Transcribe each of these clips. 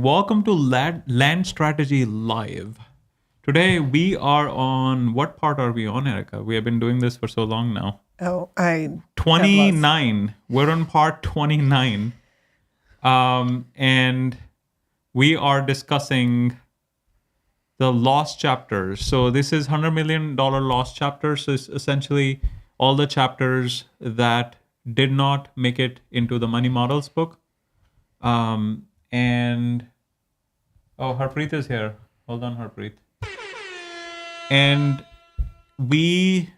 Welcome to Land Strategy Live. Today we are on what part are we on, Erica? We have been doing this for so long now. Oh, I have lost. 29. We're on part 29. And we are discussing the lost chapters. So this is $100 million lost chapters. So it's essentially all the chapters that did not make it into the Money Models book. And Harpreet is here. Hold on, Harpreet. And we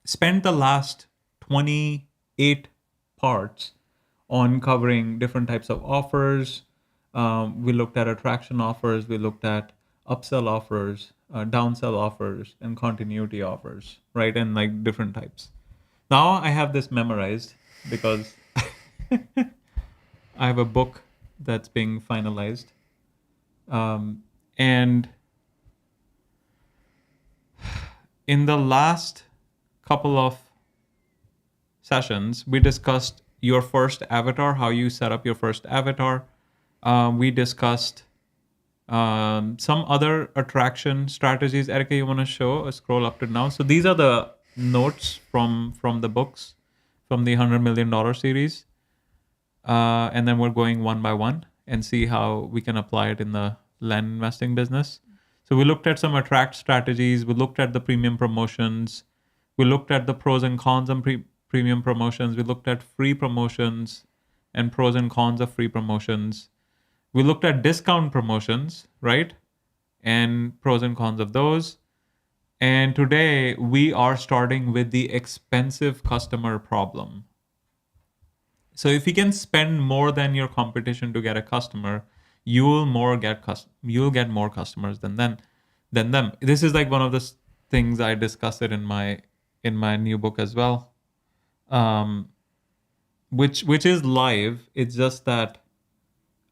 spent the last 28 parts on covering different types of offers. We looked at attraction offers, we looked at upsell offers, downsell offers, and continuity offers, right? And like different types. Now I have this memorized because I have a book that's being finalized. And in the last couple of sessions, we discussed your first avatar, how you set up your first avatar. We discussed some other attraction strategies. Erica, you want to show or scroll up to now? So these are the notes from the books, from the $100 million series. And then we're going one by one and see how we can apply it in the land investing business. So we looked at some attract strategies. We looked at the premium promotions. We looked at the pros and cons of premium promotions. We looked at free promotions and pros and cons of free promotions. We looked at discount promotions, right? And pros and cons of those. And today we are starting with the expensive customer problem. So if you can spend more than your competition to get a customer, you'll get more customers than them. This is like one of the things I discuss it in my new book as well, which is live. It's just that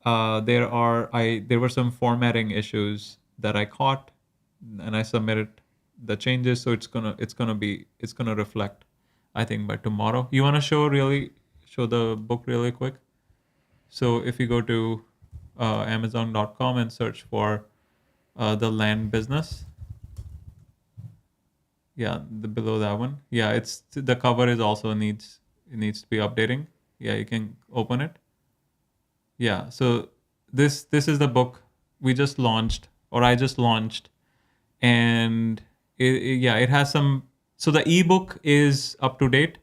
there were some formatting issues that I caught, and I submitted the changes, so it's gonna reflect, I think, by tomorrow. You want to show the book really quick? So if you go to Amazon.com and search for the land business, below that one, it's the cover is also needs to be updating. You can open it. So this is the book we just launched, or I just launched, and it has some. So the ebook is up to date.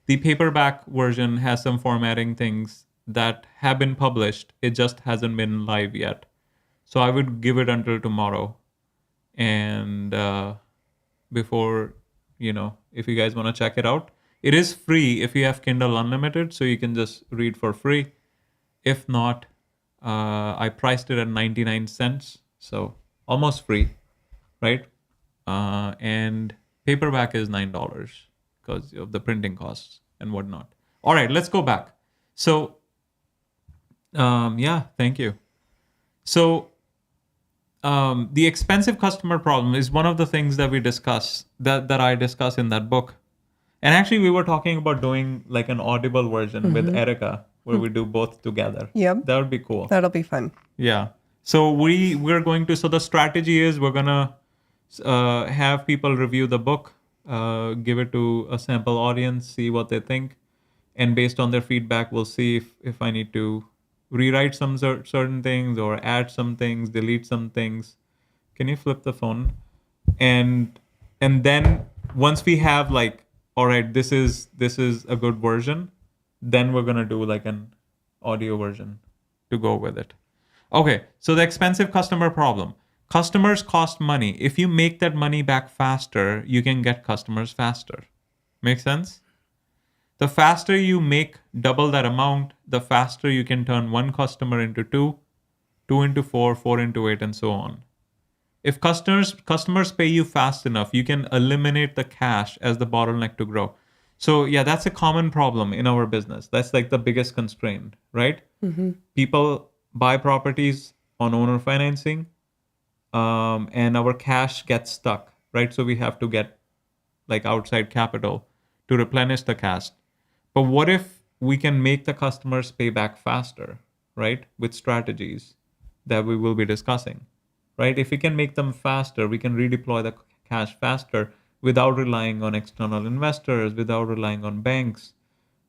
The paperback version has some formatting things that have been published. It just hasn't been live yet. So I would give it until tomorrow. And before, if you guys want to check it out, it is free if you have Kindle Unlimited. So you can just read for free. If not, I priced it at 99 cents. So almost free, right? And paperback is $9 because of the printing costs and whatnot. All right, let's go back. So, thank you. So, the expensive customer problem is one of the things that we discuss, that I discuss in that book. And actually, we were talking about doing like an audible version with Erica, where we do both together. Yep. That would be cool. That'll be fun. Yeah. So we're going to. So the strategy is we're gonna have people review the book, give it to a sample audience, see what they think, and based on their feedback, we'll see if I need to rewrite some certain things or add some things, delete some things. Can you flip the phone? And then once we have like, all right, this is a good version, then we're gonna do like an audio version to go with it. Okay, so the expensive customer problem. Customers cost money. If you make that money back faster, you can get customers faster. Make sense? The faster you make double that amount, the faster you can turn one customer into two into four, four into eight, and so on. If customers pay you fast enough, you can eliminate the cash as the bottleneck to grow. So that's a common problem in our business. That's like the biggest constraint, right? Mm-hmm. People buy properties on owner financing, and our cash gets stuck, right? So we have to get like outside capital to replenish the cash. But what if we can make the customers pay back faster? right? With strategies that we will be discussing, right? If we can make them faster, we can redeploy the cash faster without relying on external investors, without relying on banks,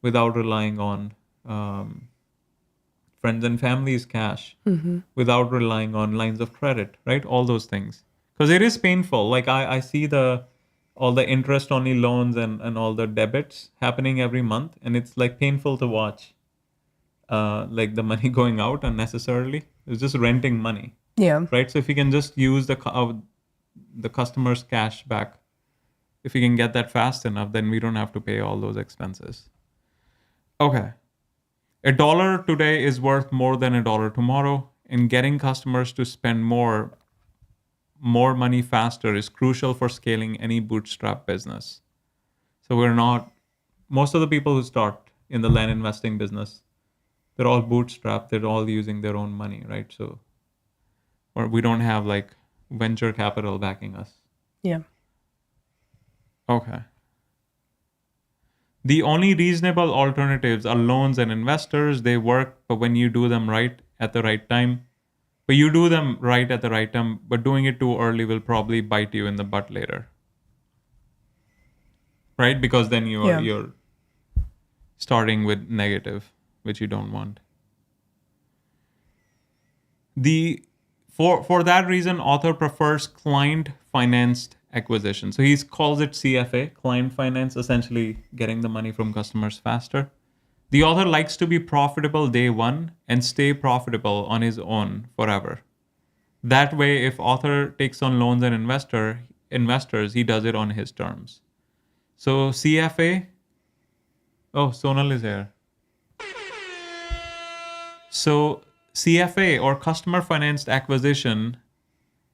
without relying on friends and family's cash, without relying on lines of credit, right? All those things. Because it is painful. Like I see all the interest only loans and all the debits happening every month, and it's like painful to watch. Like the money going out unnecessarily. It's just renting money, Yeah. right? So if you can just use the customer's cash back, if you can get that fast enough, then we don't have to pay all those expenses. Okay. $1 today is worth more than $1 tomorrow, and getting customers to spend more money faster is crucial for scaling any bootstrap business. So most of the people who start in the land investing business, they're all bootstrapped. They're all using their own money, right? So, or we don't have like venture capital backing us. Yeah. Okay. The only reasonable alternatives are loans and investors. They work, but when you do them right at the right time, but you do them right at the right time, but doing it too early will probably bite you in the butt later. Right? Because then you're starting with negative, which you don't want. For that reason, author prefers client financed acquisition. So he calls it CFA, client finance, essentially getting the money from customers faster. The author likes to be profitable day one and stay profitable on his own forever. That way, if author takes on loans and investors, he does it on his terms. So CFA, oh, Sonal is here. So CFA, or customer financed acquisition,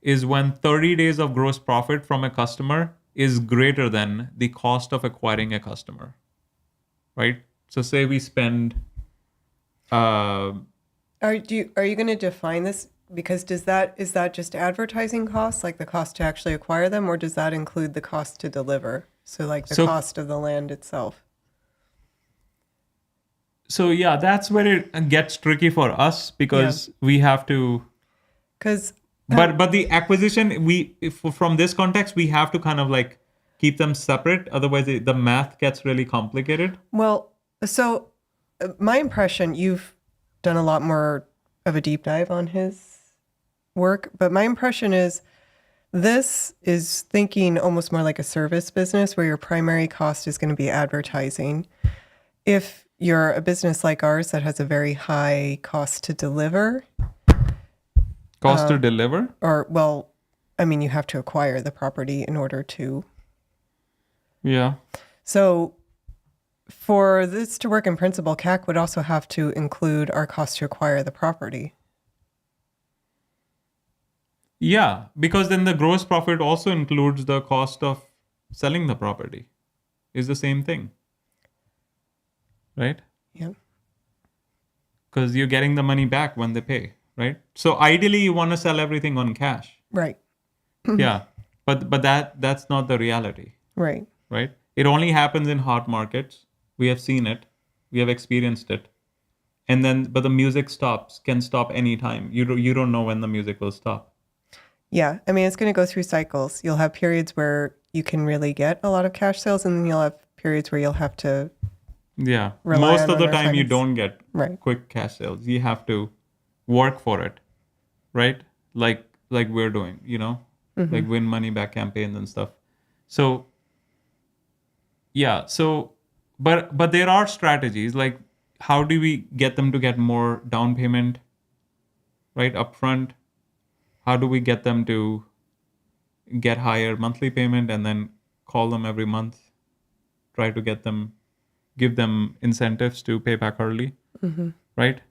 is when 30 days of gross profit from a customer is greater than the cost of acquiring a customer, right? So say we spend, Are you going to define this? Because is that just advertising costs, like the cost to actually acquire them, or does that include the cost to deliver? So like the cost of the land itself. So yeah, that's where it gets tricky for us because we have to. Because. But the acquisition, from this context, we have to kind of like keep them separate. Otherwise, the math gets really complicated. Well, so my impression, you've done a lot more of a deep dive on his work, but my impression is this is thinking almost more like a service business where your primary cost is going to be advertising. If you're a business like ours that has a very high cost to deliver, to deliver? Or, well, I mean, you have to acquire the property in order to. Yeah. So for this to work in principle, CAC would also have to include our cost to acquire the property. Yeah, because then the gross profit also includes the cost of selling the property. Is the same thing. Right? Yeah. Because you're getting the money back when they pay, right? So ideally you want to sell everything on cash. Right. Yeah. But that's not the reality. Right. Right? It only happens in hot markets. We have seen it. We have experienced it. And then but the music can stop anytime. You don't know when the music will stop. Yeah. I mean, it's going to go through cycles. You'll have periods where you can really get a lot of cash sales, and then you'll have periods where you'll have to. Yeah. Most of the time you don't get quick cash sales. You have to work for it. Right? Like we're doing, like win money back campaigns and stuff. So yeah, but there are strategies, like how do we get them to get more down payment, right, upfront? How do we get them to get higher monthly payment and then call them every month, try to give them incentives to pay back early, right?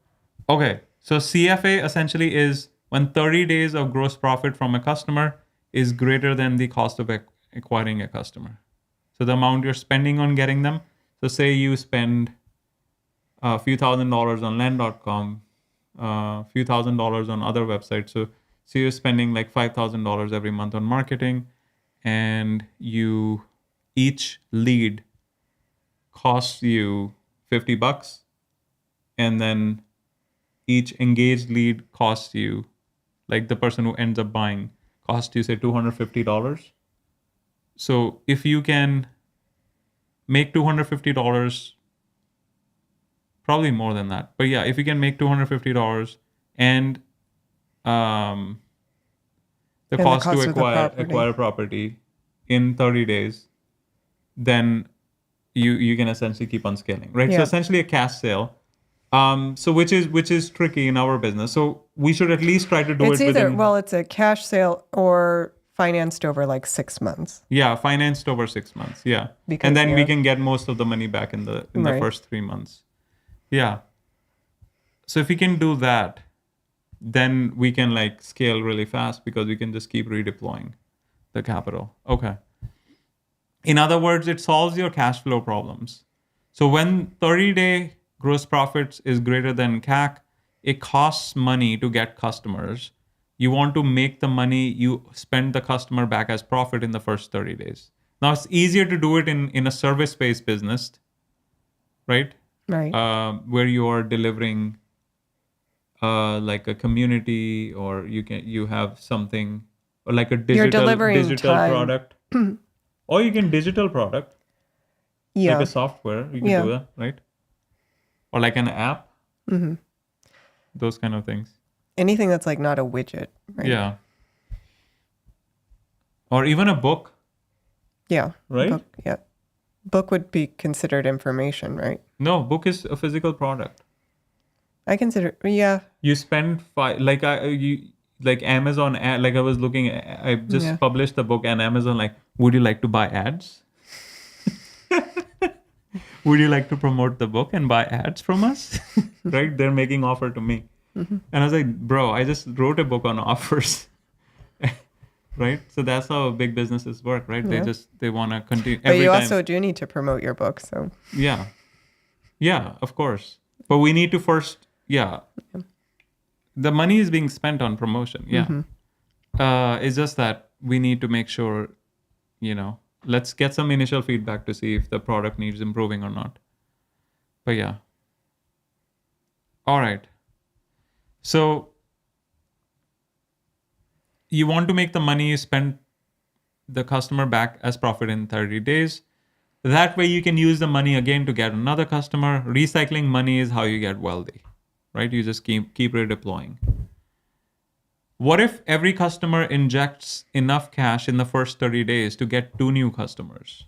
Okay, so CFA essentially is when 30 days of gross profit from a customer is greater than the cost of acquiring a customer. So the amount you're spending on getting them. So say you spend a few $1,000s on land.com, a few $1,000s on other websites. So you're spending like $5,000 every month on marketing, and each lead costs you $50, and then each engaged lead costs you, like the person who ends up buying, costs you say $250. So if you can make $250, probably more than that, but yeah, if you can make $250 and the And the cost to cost of the property. acquire property in 30 days, then you can essentially keep on scaling, right? So Yeah. essentially a cash sale. So which is tricky in our business. So we should at least try to do It's it either, within, well, it's a cash sale or financed over like 6 months. yeah, financed over 6 months. Yeah. Because, And then we yeah. can get most of the money back in the Right. first 3 months. Yeah. So if we can do that, then we can like scale really fast because we can just keep redeploying the capital. Okay. In other words, it solves your cash flow problems. So when 30-day gross profits is greater than CAC, it costs money to get customers. You want to make the money you spend the customer back as profit in the first 30 days. Now it's easier to do it in a service-based business, right? Right. Where you are delivering like a community, or you have something, or like a delivering digital time. product, or you can digital product Yeah. like a software. You can Yeah. do that, right? Or like an app, those kind of things. Anything that's like not a widget. Right. Yeah. Or even a book, Yeah. right? Book, yeah. Book would be considered information, right? No, book is a physical product. I consider, yeah. You spend like Amazon ad, like I was looking, I just Yeah. published the book, and Amazon like, would you like to buy ads? Would you like to promote the book and buy ads from us? Right? They're making offer to me. And I was like, bro, I just wrote a book on offers. Right? So that's how big businesses work, right? Yeah. They want to continue But every you time. also do need to promote your book. So, Yeah. Yeah, of course. But we need to first, yeah. The money is being spent on promotion. Yeah. It's just that we need to make sure, let's get some initial feedback to see if the product needs improving or not. But yeah. All right. So you want to make the money you spend the customer back as profit in 30 days. That way you can use the money again to get another customer. Recycling money is how you get wealthy, right? You just keep redeploying. What if every customer injects enough cash in the first 30 days to get 2 new customers?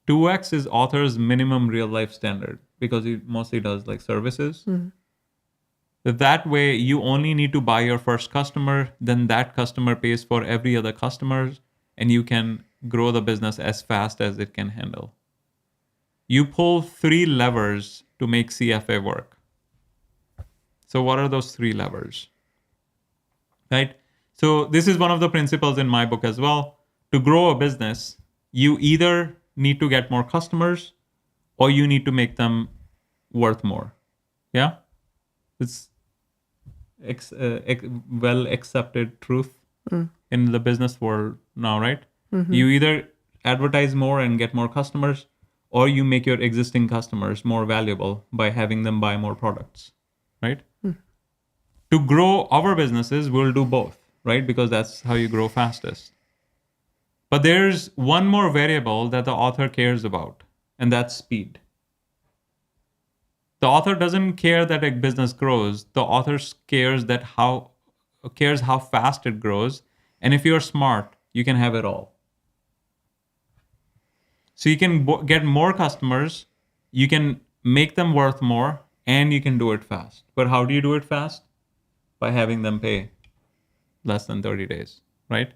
2x is author's minimum real life standard because he mostly does like services. That way you only need to buy your first customer, then that customer pays for every other customer, and you can grow the business as fast as it can handle. You pull 3 levers to make CFA work. So what are those 3 levers? Right? So this is one of the principles in my book as well. To grow a business, you either need to get more customers or you need to make them worth more. Yeah? It's well accepted truth in the business world now, right? You either advertise more and get more customers, or you make your existing customers more valuable by having them buy more products, right? To grow our businesses, we'll do both, right? Because that's how you grow fastest. But there's one more variable that the author cares about, and that's speed. The author doesn't care that a business grows. The author cares how fast it grows. And if you're smart, you can have it all. So you can get more customers, you can make them worth more, and you can do it fast. But how do you do it fast? By having them pay less than 30 days, right?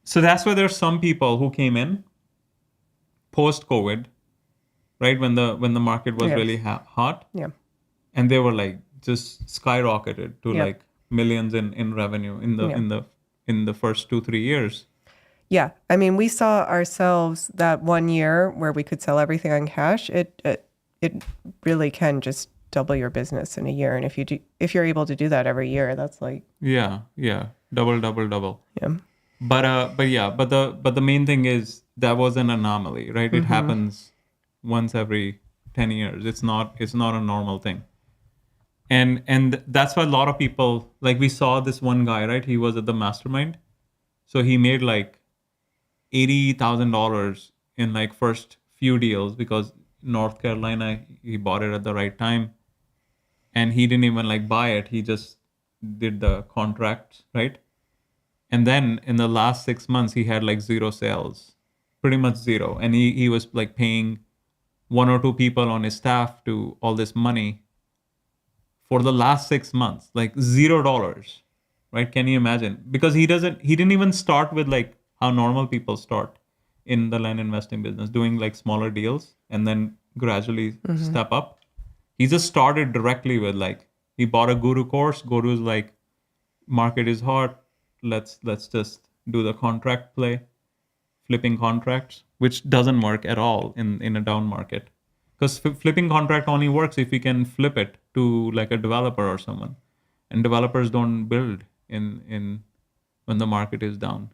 So that's why there's some people who came in post-COVID, right, when the market was really hot, yeah. and they were like just skyrocketed to Yeah. like millions in revenue in the first 2-3 years. Yeah. I mean, we saw ourselves that one year where we could sell everything on cash. It really can just double your business in a year. And if you're able to do that every year, that's like, Yeah. Double. yeah. But the main thing is that was an anomaly, right? It happens once every 10 years. It's not a normal thing. And that's why a lot of people, like we saw this one guy, right? He was at the mastermind. So he made like $80,000 in like first few deals because North Carolina, he bought it at the right time. And he didn't even like buy it. He just did the contracts, right? And then in the last 6 months, he had like zero sales, pretty much zero. And he was like paying one or two people on his staff to all this money for the last 6 months, like $0, right? Can you imagine? Because he didn't even start with like how normal people start in the land investing business, doing like smaller deals and then gradually step up. He just started directly with like, he bought a Guru course. Guru's like, market is hot. Let's just do the contract play, flipping contracts, which doesn't work at all in a down market. Because flipping contract only works if we can flip it to like a developer or someone, and developers don't build in when the market is down.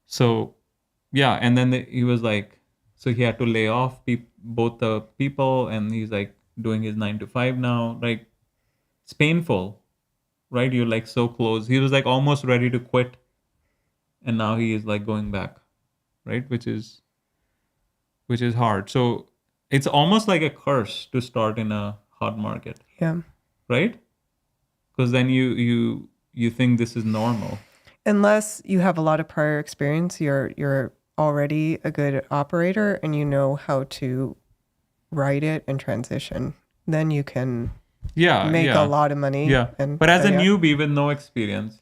So yeah, and then he was like, so he had to lay off both the people, and he's like doing his 9 to 5 now. Like it's painful, right? You're like so close. He was like almost ready to quit, and now he is like going back, right? Which is hard. So it's almost like a curse to start in a hot market, Yeah. right? Because then you think this is normal. Unless you have a lot of prior experience, you're already a good operator and you know how to write it and transition. Then you can make a lot of money. Yeah. And But as a yeah. newbie with no experience,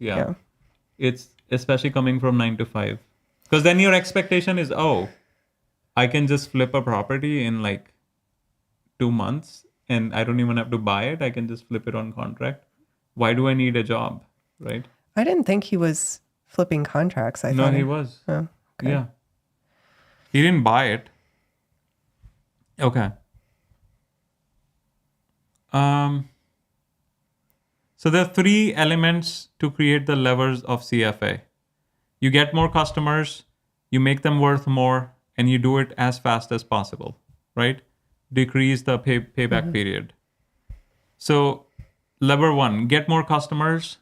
it's especially coming from 9 to 5. Because then your expectation is, oh, I can just flip a property in like 2 months and I don't even have to buy it. I can just flip it on contract. Why do I need a job? Right? I didn't think he was flipping contracts. I No, thought he was. Oh, okay. Yeah. He didn't buy it. Okay. So there are 3 elements to create the levers of CFA. You get more customers, you make them worth more, and you do it as fast as possible, right? Decrease the payback period. So lever 1, get more customers,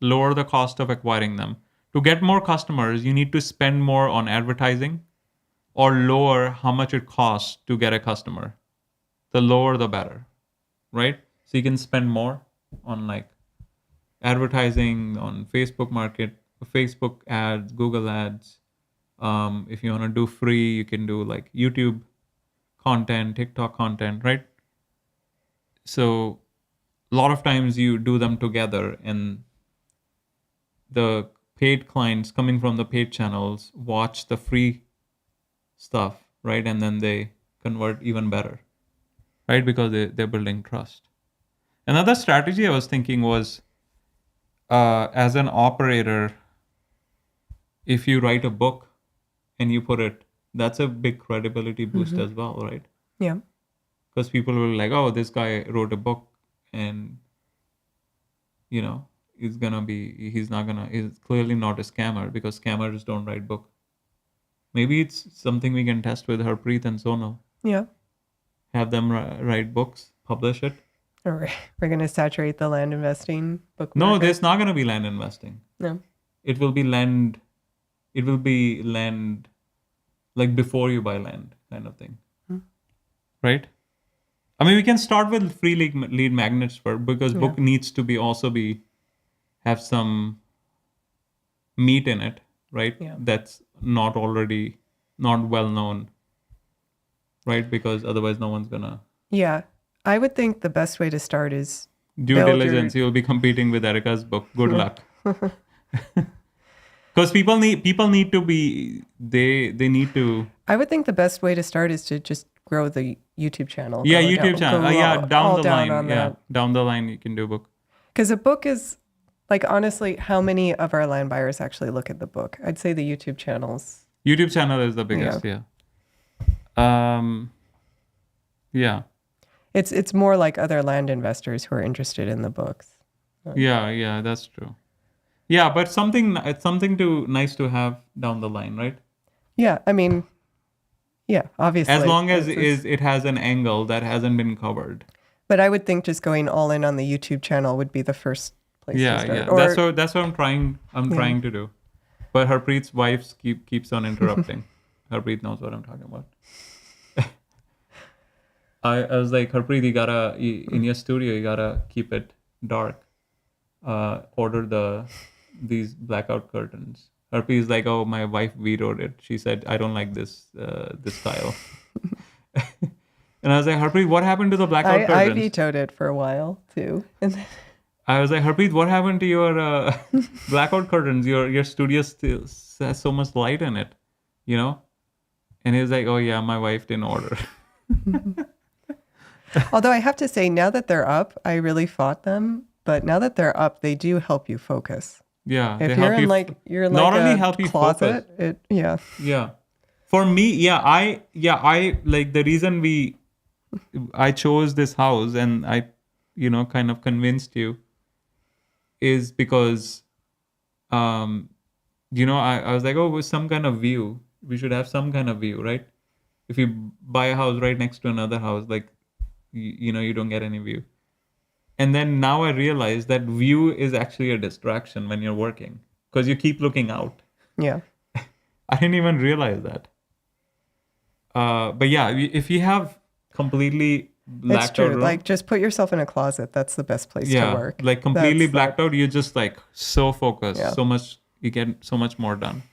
lower the cost of acquiring them. To get more customers, you need to spend more on advertising or lower how much it costs to get a customer. The lower the better, right? So you can spend more on like advertising on Facebook ads, Google ads. If you want to do free, you can do like YouTube content, TikTok content, right? So a lot of times you do them together, and the paid clients coming from the paid channels watch the free stuff, right? And then they convert even better, right? Because they're building trust. Another strategy I was thinking was, as an operator, if you write a book and you put it, that's a big credibility boost as well, right? Yeah. Because people will like, oh, this guy wrote a book, and he's clearly not a scammer, because scammers don't write book. Maybe it's something we can test with Harpreet and Sonal. Yeah. Have them write books, publish it. Or we're going to saturate the land investing book No, market. there's not going to be land investing. No. It will be land. It will be land, like before you buy land, kind of thing. Right? I mean, we can start with free lead magnets first, because book needs to have some meat in it, right? Yeah. That's not well known, right? Because otherwise no one's gonna. Yeah. I would think the best way to start is Due diligence. You'll be competing with Erica's book. Good luck. Because people need to be, they need to. I would think the best way to start is to just grow the YouTube channel. Yeah, YouTube channel. Down the line. Yeah, down the line you can do a book. Because a book is, like, honestly, how many of our land buyers actually look at the book? I'd say the YouTube channels. YouTube channel is the biggest. Yeah. Yeah. It's more like other land investors who are interested in the books. Yeah, that's true. Yeah, but it's something nice to have down the line, right? Yeah, I mean, Yeah, obviously. As long as It's- it has an angle that hasn't been covered. But I would think just going all in on the YouTube channel would be the first place to start. Yeah. Or, That's what I'm trying to do. But Harpreet's wife keeps on interrupting. Harpreet knows what I'm talking about. I was like, Harpreet, in your studio, you gotta keep it dark. Order these blackout curtains. Harpreet is like, oh, my wife vetoed it. She said, I don't like this style. And I was like, Harpreet, what happened to the blackout I curtains? vetoed it for a while too. And then, I was like, Harpreet, what happened to your blackout curtains? Your studio still has so much light in it, you know? And he was like, oh yeah, my wife didn't order. although I have to say, now that they're up, I really fought them. But now that they're up, they do help you focus. Yeah. If they you're help in you like not only a help you closet, focus. yeah. For me, I like the reason I chose this house and I, kind of convinced you is because, I was like, oh, with some kind of view, we should have some kind of view, right? If you buy a house right next to another house, like, you don't get any view. And then now I realize that view is actually a distraction when you're working because you keep looking out. Yeah. I didn't even realize that. But yeah, if you have completely blacked It's true. out room, Like, just put yourself in a closet. That's the best place to work. like completely That's blacked out, you're just like so focused, Yeah. so much, you get so much more done.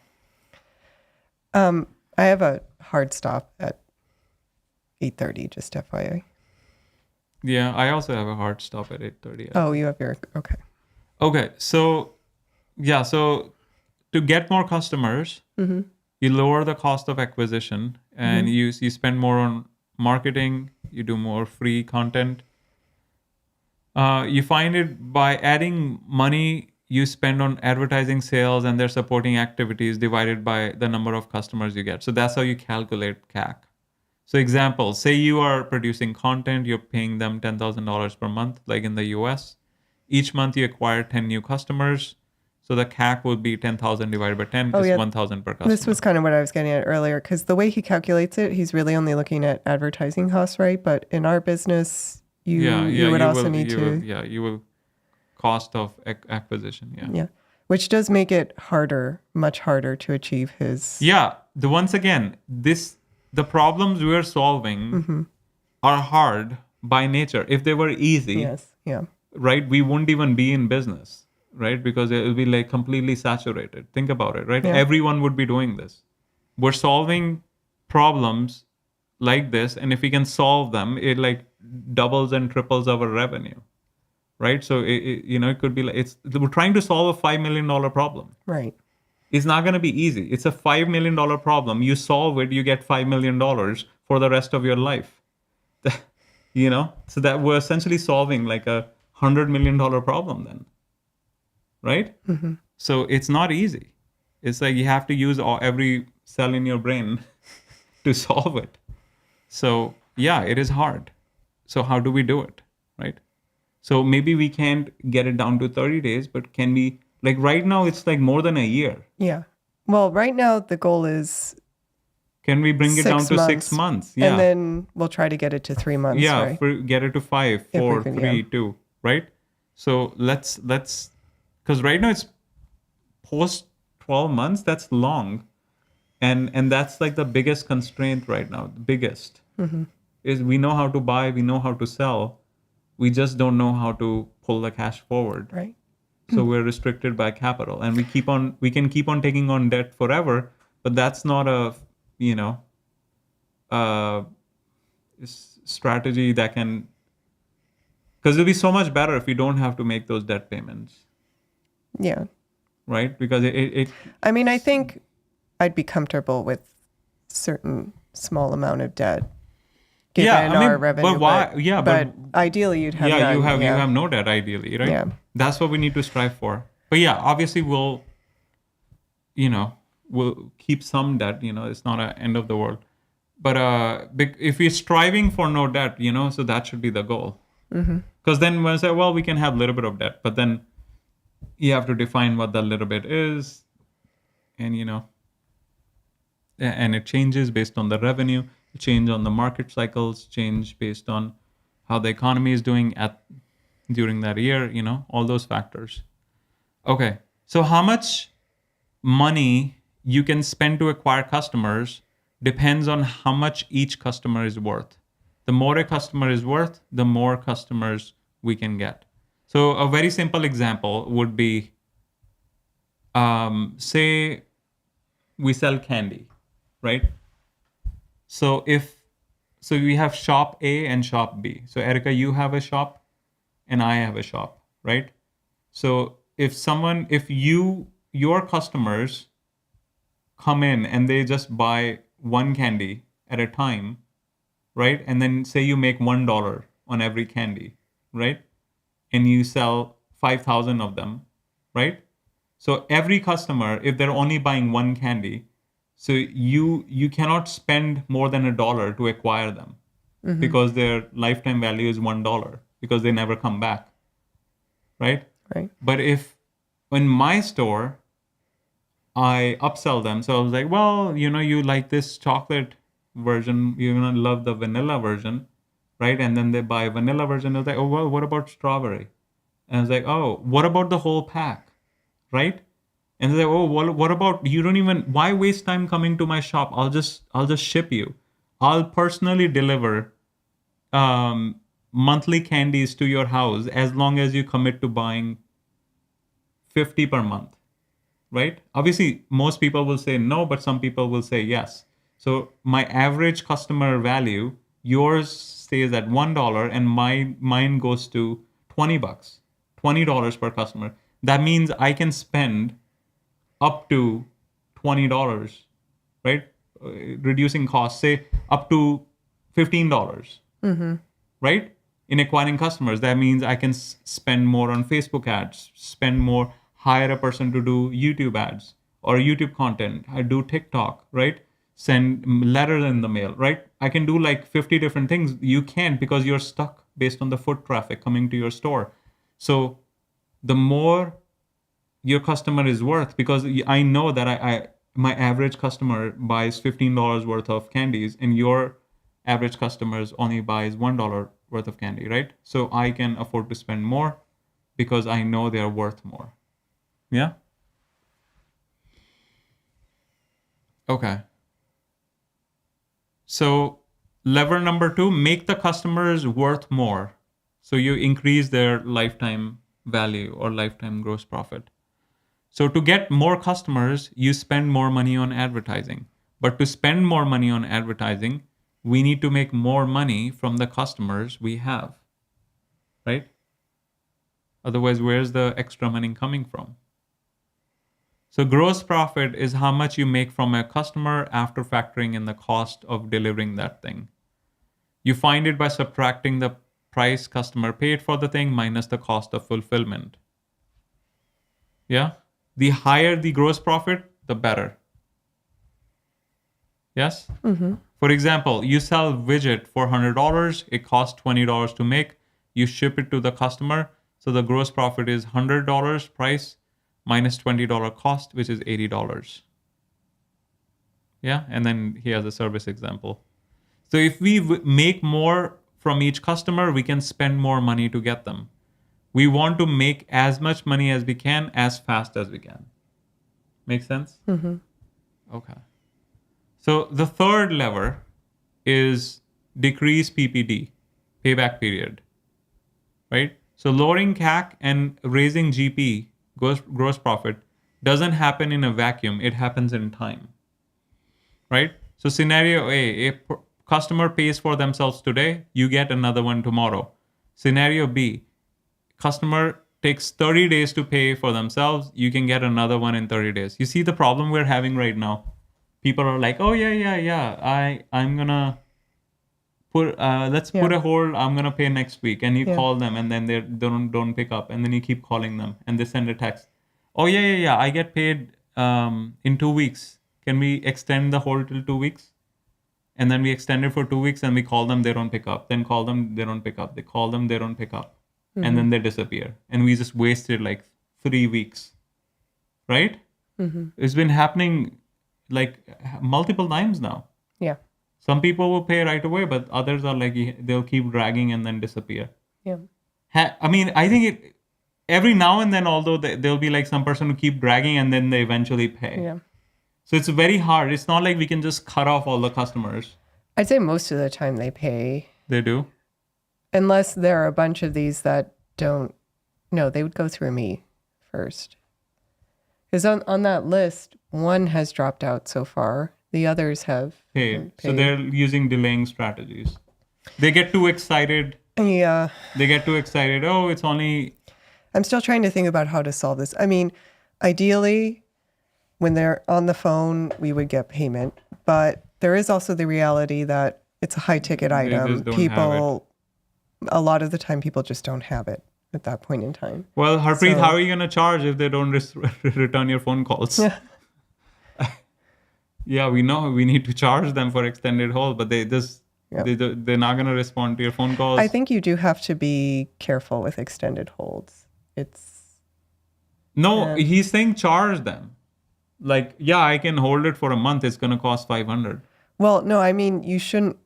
I have a hard stop at 8:30. Just FYI. Yeah, I also have a hard stop at 8:30. Oh, you have your okay. Okay, so to get more customers, you lower the cost of acquisition, and you spend more on marketing. You do more free content. You find it by adding money you spend on advertising, sales, and their supporting activities divided by the number of customers you get. So that's how you calculate CAC. So example, say you are producing content, you're paying them $10,000 per month, like in the US. Each month you acquire 10 new customers. So the CAC would be 10,000 divided by 10 is 1,000 per customer. This was kind of what I was getting at earlier, because the way he calculates it, he's really only looking at advertising costs, right? But in our business, you would also need to. You will cost of acquisition. Yeah. Which does make it harder, much harder to achieve his. Yeah. Once again, the problems we're solving are hard by nature. If they were easy, Yes. Yeah. right, we wouldn't even be in business, right? Because it will be like completely saturated. Think about it, right? Yeah. Everyone would be doing this. We're solving problems like this, and if we can solve them, it like doubles and triples our revenue, right? So it could be like we're trying to solve a $5 million problem. Right. It's not going to be easy. It's a $5 million problem. You solve it, you get $5 million for the rest of your life. So that we're essentially solving like a $100 million problem then, right? So it's not easy. It's like you have to use every cell in your brain to solve it. So yeah, it is hard. So how do we do it, right? So maybe we can't get it down to 30 days, but can we, like right now, it's like more than a year. Yeah. Well, right now the goal is Can we bring it down 6 to months, 6 months? Yeah. and then we'll try to get it to 3 months. Yeah, Right? get it to 5, If we 4, can, 3, yeah. 2, right? So let's because right now it's post 12 months. That's long, and that's like the biggest constraint right now. The biggest is we know how to buy, we know how to sell, we just don't know how to pull the cash forward. Right. So we're restricted by capital, and we can keep on taking on debt forever, but that's not a strategy that can, because it'll be so much better if you don't have to make those debt payments, Yeah. right? Because it I mean, I think I'd be comfortable with certain small amount of debt given Yeah, I mean, our revenue. but why- yeah, but but- ideally you'd have you none, have no debt ideally, right? Yeah. That's what we need to strive for. But yeah, obviously we'll keep some debt. It's not an end of the world. But if we're striving for no debt, so that should be the goal. Because then when I say, well, we can have a little bit of debt, but then you have to define what that little bit is, and and it changes based on the revenue, change on the market cycles, change based on how the economy is doing during that year, all those factors. Okay, so how much money you can spend to acquire customers depends on how much each customer is worth. The more a customer is worth, the more customers we can get. So a very simple example would be, say we sell candy, right? So we have shop A and shop B. So Erica, you have a shop and I have a shop, right? So if your customers come in and they just buy one candy at a time, right? And then say you make $1 on every candy, right? And you sell 5,000 of them, right? So every customer, if they're only buying one candy, so you cannot spend more than $1 to acquire them because their lifetime value is $1 because they never come back, right? Right. But if in my store I upsell them, so I was like, well, you like this chocolate version, you're gonna love the vanilla version, right? And then they buy vanilla version. I was like, oh well, what about strawberry? And I was like, oh, what about the whole pack, right? And they're like, oh, well, what about you? Don't even why waste time coming to my shop? I'll just ship you. I'll personally deliver monthly candies to your house as long as you commit to buying 50 per month, right? Obviously, most people will say no, but some people will say yes. So my average customer value, yours stays at $1 and mine goes to $20, $20 per customer. That means I can spend up to $20, right? Reducing costs, say up to $15, right? In acquiring customers, that means I can spend more on Facebook ads, spend more, hire a person to do YouTube ads or YouTube content. I do TikTok, right? Send letters in the mail, right? I can do like 50 different things. You can't because you're stuck based on the foot traffic coming to your store. So the more your customer is worth, because I know that my average customer buys $15 worth of candies and your average customers only buys $1 worth of candy, right? So I can afford to spend more because I know they're worth more. Yeah? Okay. So lever number 2, make the customers worth more. So you increase their lifetime value or lifetime gross profit. So to get more customers, you spend more money on advertising. But to spend more money on advertising, we need to make more money from the customers we have, right? Otherwise, where's the extra money coming from? So gross profit is how much you make from a customer after factoring in the cost of delivering that thing. You find it by subtracting the price customer paid for the thing minus the cost of fulfillment. Yeah? The higher the gross profit, the better. Yes? For example, you sell widget for $100. It costs $20 to make. You ship it to the customer. So the gross profit is $100 price minus $20 cost, which is $80. Yeah? And then he has a service example. So if we make more from each customer, we can spend more money to get them. We want to make as much money as we can as fast as we can. Make sense? Okay. So the third lever is decrease PPD, payback period, right? So lowering CAC and raising GP, gross profit, doesn't happen in a vacuum. It happens in time, right? So scenario A, customer pays for themselves today, you get another one tomorrow. Scenario B, customer takes 30 days to pay for themselves, you can get another one in 30 days. You see the problem we're having right now? People are like, oh yeah, I'm gonna put put a hold, I'm gonna pay next week, and you call them and then they don't pick up, and then you keep calling them and they send a text, oh yeah, I get paid in 2 weeks, can we extend the hold till 2 weeks? And then we extend it for 2 weeks and we call them, they don't pick up, then call them, they don't pick up, they call them, they don't pick up, and then they disappear, and we just wasted like 3 weeks, right? It's been happening like multiple times now. Yeah. Some people will pay right away, but others are like they'll keep dragging and then disappear. Yeah. I mean, I think it every now and then, although there'll be like some person who keep dragging and then they eventually pay. Yeah. So it's very hard. It's not like we can just cut off all the customers. I'd say most of the time they pay, They do. unless there are a bunch of these that don't. No, they would go through me first. Because on that list, one has dropped out so far. The others have Paid. So paid. they're using delaying strategies. They get too excited. Yeah. They get too excited. Oh, it's only I'm still trying to think about how to solve this. I mean, ideally, when they're on the phone, we would get payment. But there is also the reality that it's a high ticket They item. just don't have People, a lot of the time, people just don't have it at that point in time. well, Harpreet, So- how are you gonna charge if they don't return your phone calls? Yeah. Yeah, we know we need to charge them for extended hold, but they just Yep. they're not gonna respond to your phone calls. I think you do have to be careful with extended holds. It's No, he's saying charge them. Like, yeah, I can hold it for a month. It's gonna cost 500. well, no, I mean you shouldn't.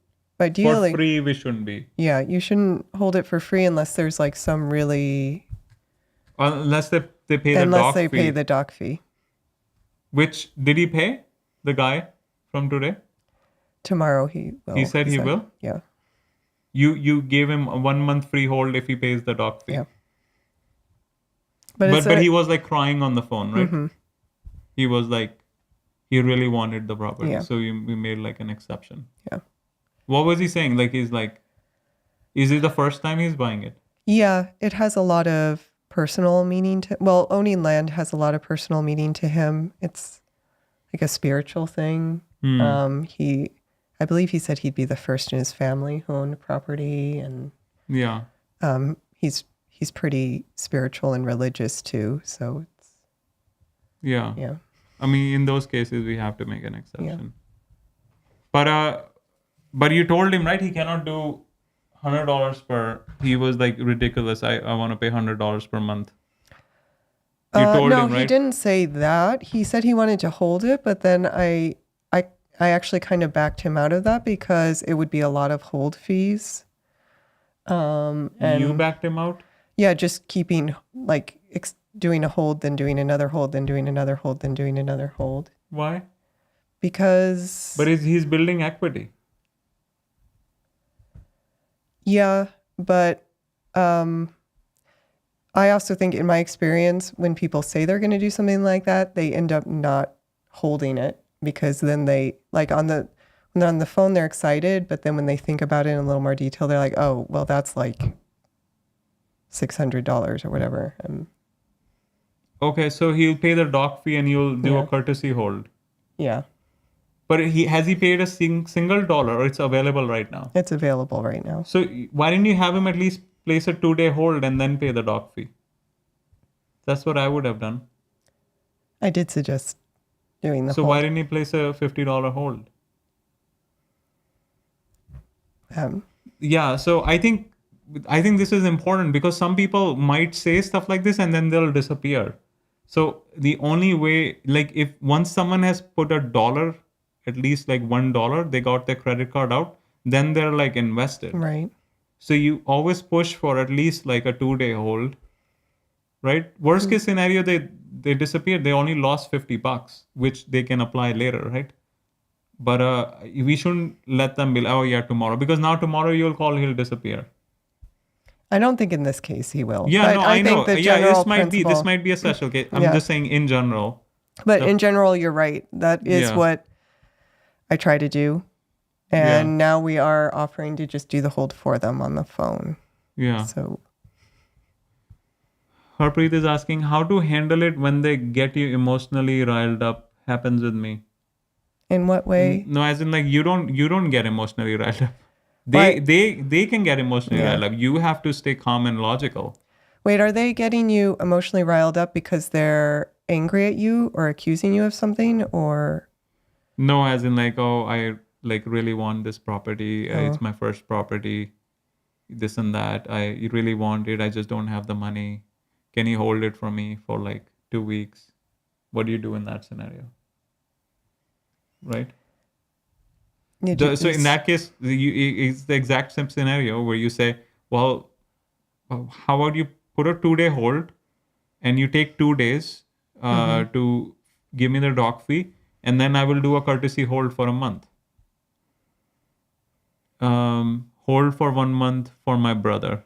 Ideally, For free, we shouldn't be. yeah, you shouldn't hold it for free unless there's like some really Unless they pay the unless doc they fee. pay the doc fee. Which did he pay? The guy from today? Tomorrow he will. He said he will? Yeah. You gave him a 1 month free hold if he pays the doc fee. Yeah. But it's he was like crying on the phone, right? Mm-hmm. He was like, he really wanted the property, Yeah. so we made like an exception. Yeah. What was he saying? Like he's like, is it the first time he's buying it? Yeah, it has a lot of personal meaning to. Well, owning land has a lot of personal meaning to him. It's like a spiritual thing. I believe he said he'd be the first in his family who owned property, and Yeah. he's pretty spiritual and religious too. So it's Yeah. yeah. I mean, in those cases, we have to make an exception. But you told him, right? He cannot do $100 per. He was like ridiculous. I want to pay $100 per month. You told no, him, right? he didn't say that. He said he wanted to hold it, but then I actually kind of backed him out of that because it would be a lot of hold fees. And You backed him out. yeah, just keeping like doing a hold, then doing another hold, then doing another hold, then doing another hold. Why? Because But he's building equity. yeah, but I also think in my experience, when people say they're going to do something like that, they end up not holding it because then they like when they're on the phone, they're excited, but then when they think about it in a little more detail, they're like, oh, well, that's like $600 or whatever. Okay, so he'll pay the doc fee and you'll do Yeah. a courtesy hold. Yeah, But has he paid a single dollar, or it's available right now? it's available right now. So why didn't you have him at least place a 2-day hold and then pay the doc fee? That's what I would have done. I did suggest doing the So hold. why didn't he place a $50 hold? Yeah, so I think this is important because some people might say stuff like this and then they'll disappear. So the only way, like if once someone has put a dollar, at least like $1, they got their credit card out, then they're like invested. Right. So you always push for at least like a 2-day hold, right? Worst case scenario, they disappeared. They only lost $50, which they can apply later, right? But we shouldn't let them be like, oh yeah, tomorrow, because now tomorrow you'll call, he'll disappear. I don't think in this case he will. Yeah, but no, I know. think the Yeah, general this might principle- be a special case. I'm Yeah. just saying in general. But in general, you're right. That is Yeah. what I try to do. And now we are offering to just do the hold for them on the phone. Yeah. So Harpreet is asking how to handle it when they get you emotionally riled up. Happens with me. in what way? No, as in like you don't get emotionally riled up. Why- They can get emotionally Yeah. riled up. You have to stay calm and logical. Wait, are they getting you emotionally riled up because they're angry at you or accusing you of something or No, as in like, oh, I like really want this property. It's my first property. This and that. I really want it. I just don't have the money. Can you hold it for me for like 2 weeks? What do you do in that scenario? right? Yeah, So in that case, it's the exact same scenario where you say, well, how about you put a 2-day hold and you take 2 days to give me the doc fee, and then I will do a courtesy hold for a month. Hold for 1 month for my brother.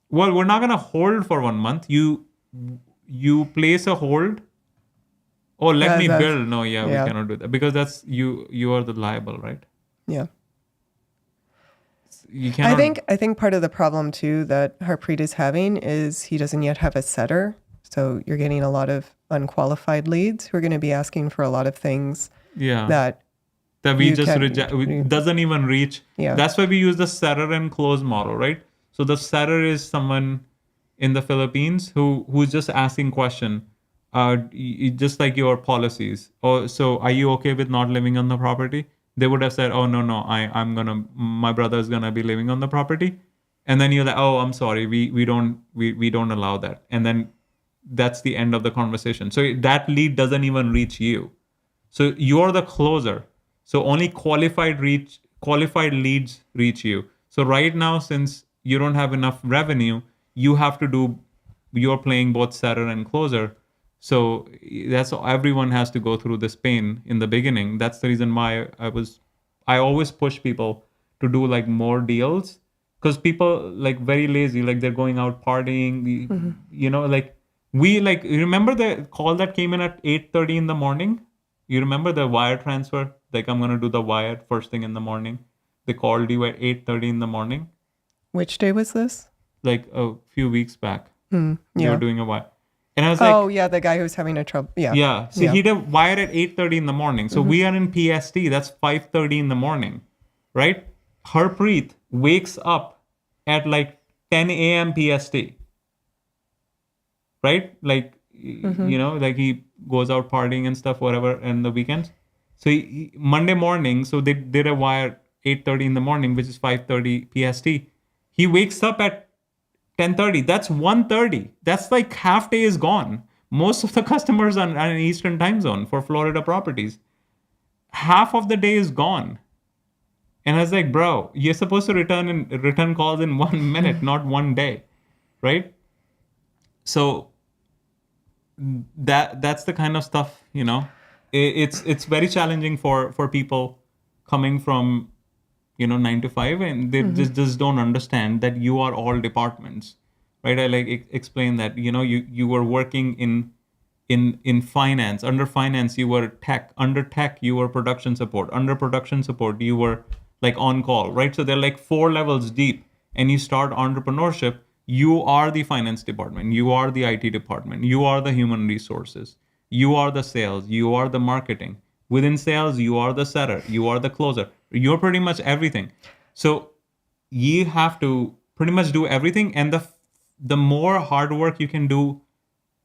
Well, we're not gonna hold for 1 month. You place a hold. Oh, let me bill. No, yeah, we yeah. cannot do that because that's you. You are the liable, right? Yeah. You cannot. I think part of the problem too that Harpreet is having is he doesn't yet have a setter. So you're getting a lot of unqualified leads who are going to be asking for a lot of things Yeah. that We you just can- reject. Doesn't even reach. Yeah. That's why we use the setter and close model, right? So the setter is someone in the Philippines who's just asking question, just like your policies. Oh, so are you okay with not living on the property? They would have said, oh no, my brother is gonna be living on the property, and then you're like, oh, I'm sorry, we don't allow that, and then that's the end of the conversation. So that lead doesn't even reach you. So you're the closer. So only qualified leads reach you. So right now, since you don't have enough revenue, you have to do. You're playing both setter and closer. So that's everyone has to go through this pain in the beginning. That's the reason why I always push people to do like more deals, because people like very lazy, like they're going out partying. You know, like you remember the call that came in at 8:30 in the morning. You remember the wire transfer? Like, I'm gonna do the wire first thing in the morning. They called you at 8:30 in the morning, Which day was this? like a few weeks back. They Yeah. were doing a wire, and I was like, Oh yeah, the guy who's having a trouble. Yeah. yeah. So he did wire at 8:30 in the morning. So we are in PST. That's 5:30 in the morning, right? Harpreet wakes up at like 10 a.m. PST, right? Like, you know, like he goes out partying and stuff, whatever, and the weekends. So Monday morning, so they did a wire 8:30 in the morning, which is 5:30 PST. He wakes up at 10:30. That's 1:30. That's like half day is gone. Most of the customers are in Eastern time zone for Florida properties. Half of the day is gone. And I was like, bro, you're supposed to return calls in 1 minute, not 1 day, right? So that's the kind of stuff, you know. It's very challenging for people coming from 9 to 5, and they just don't understand that you are all departments, right? I like explain that you were working in finance. Under finance you were tech. Under tech you were production support. Under production support you were like on call, right? So they're like 4 levels deep, and you start entrepreneurship. You are the finance department, you are the IT department, you are the human resources, you are the sales, you are the marketing. Within sales, you are the setter, you are the closer. You're pretty much everything. So you have to pretty much do everything, and the more hard work you can do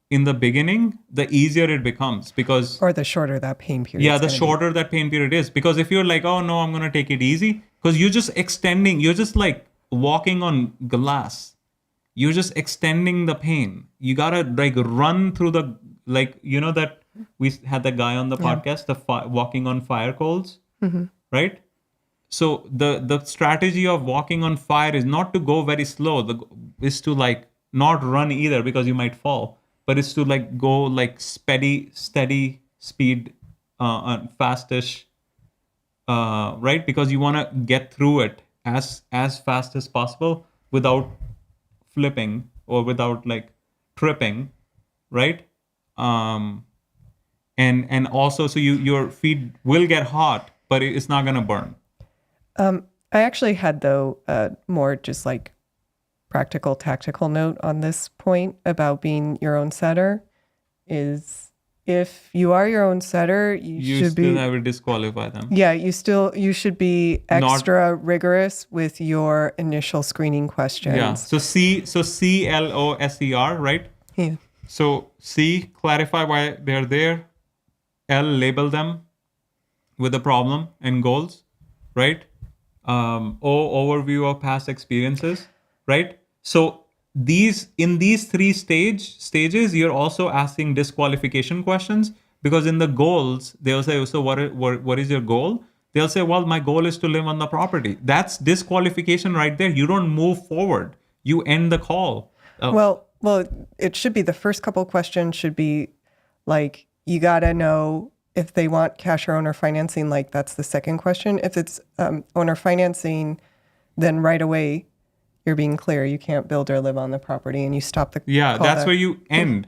in the beginning, the easier it becomes, because Or the shorter that pain period. yeah, the shorter that pain period is. Because if you're like, oh no, I'm gonna take it easy, because you're just extending, you're just like walking on glass. You're just extending the pain. You gotta like run through the, like, that we had the guy on the podcast, the walking on fire coals, right? So the strategy of walking on fire is not to go very slow. Is to like not run either, because you might fall, but it's to like go like steady speed, fastish, right? Because you want to get through it as fast as possible without flipping or without like tripping, right? And also, so your feet will get hot, but it's not gonna burn. I actually had, though, more just like practical, tactical note on this point about being your own setter is if you are your own setter, you should still be. never disqualify them. Yeah, you should be extra rigorous with your initial screening questions. Yeah. So CLOSER, right? Yeah. So C, clarify why they're there. L, label them with a problem and goals, right? O, overview of past experiences, right? So in these 3 stages, you're also asking disqualification questions, Because in the goals, they'll say, so what is your goal? They'll say, well, my goal is to live on the property. That's disqualification right there. You don't move forward. You end the call. Well, it should be the first couple questions should be like, you got to know if they want cash or owner financing. Like, that's the second question. If it's owner financing, then right away you're being clear. You can't build or live on the property, and you stop the Yeah, call that's back. where you end.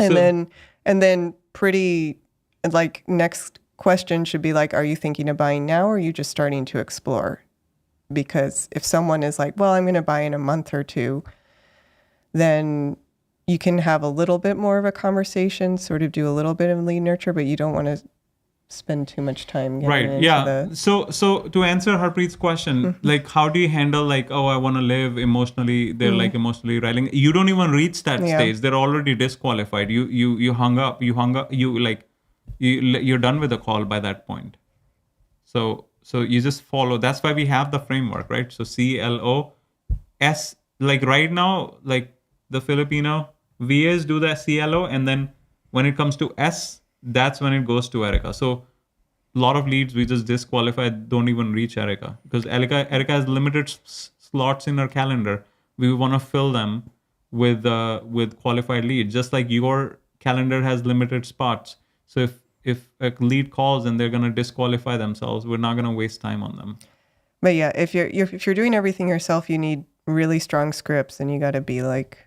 And then pretty like next question should be like, are you thinking of buying now, or are you just starting to explore? Because if someone is like, well, I'm going to buy in a month or two, then you can have a little bit more of a conversation, sort of do a little bit of lead nurture, but you don't want to spend too much time getting Right. into Yeah. the... So to answer Harpreet's question, like, how do you handle like, oh, I want to live emotionally? They're like emotionally riling. You don't even reach that Yeah. stage. They're already disqualified. You hung up. You're done with the call by that point. So you just follow. That's why we have the framework, right? So CLO, S. Like right now, like the Filipino VAs do the CLO, and then when it comes to S, that's when it goes to Erica. So a lot of leads we just disqualify, don't even reach Erica, because Erica has limited slots in her calendar. We want to fill them with qualified leads, just like your calendar has limited spots. So if a lead calls and they're going to disqualify themselves, we're not going to waste time on them. But yeah, if you're doing everything yourself, you need really strong scripts, and you got to be like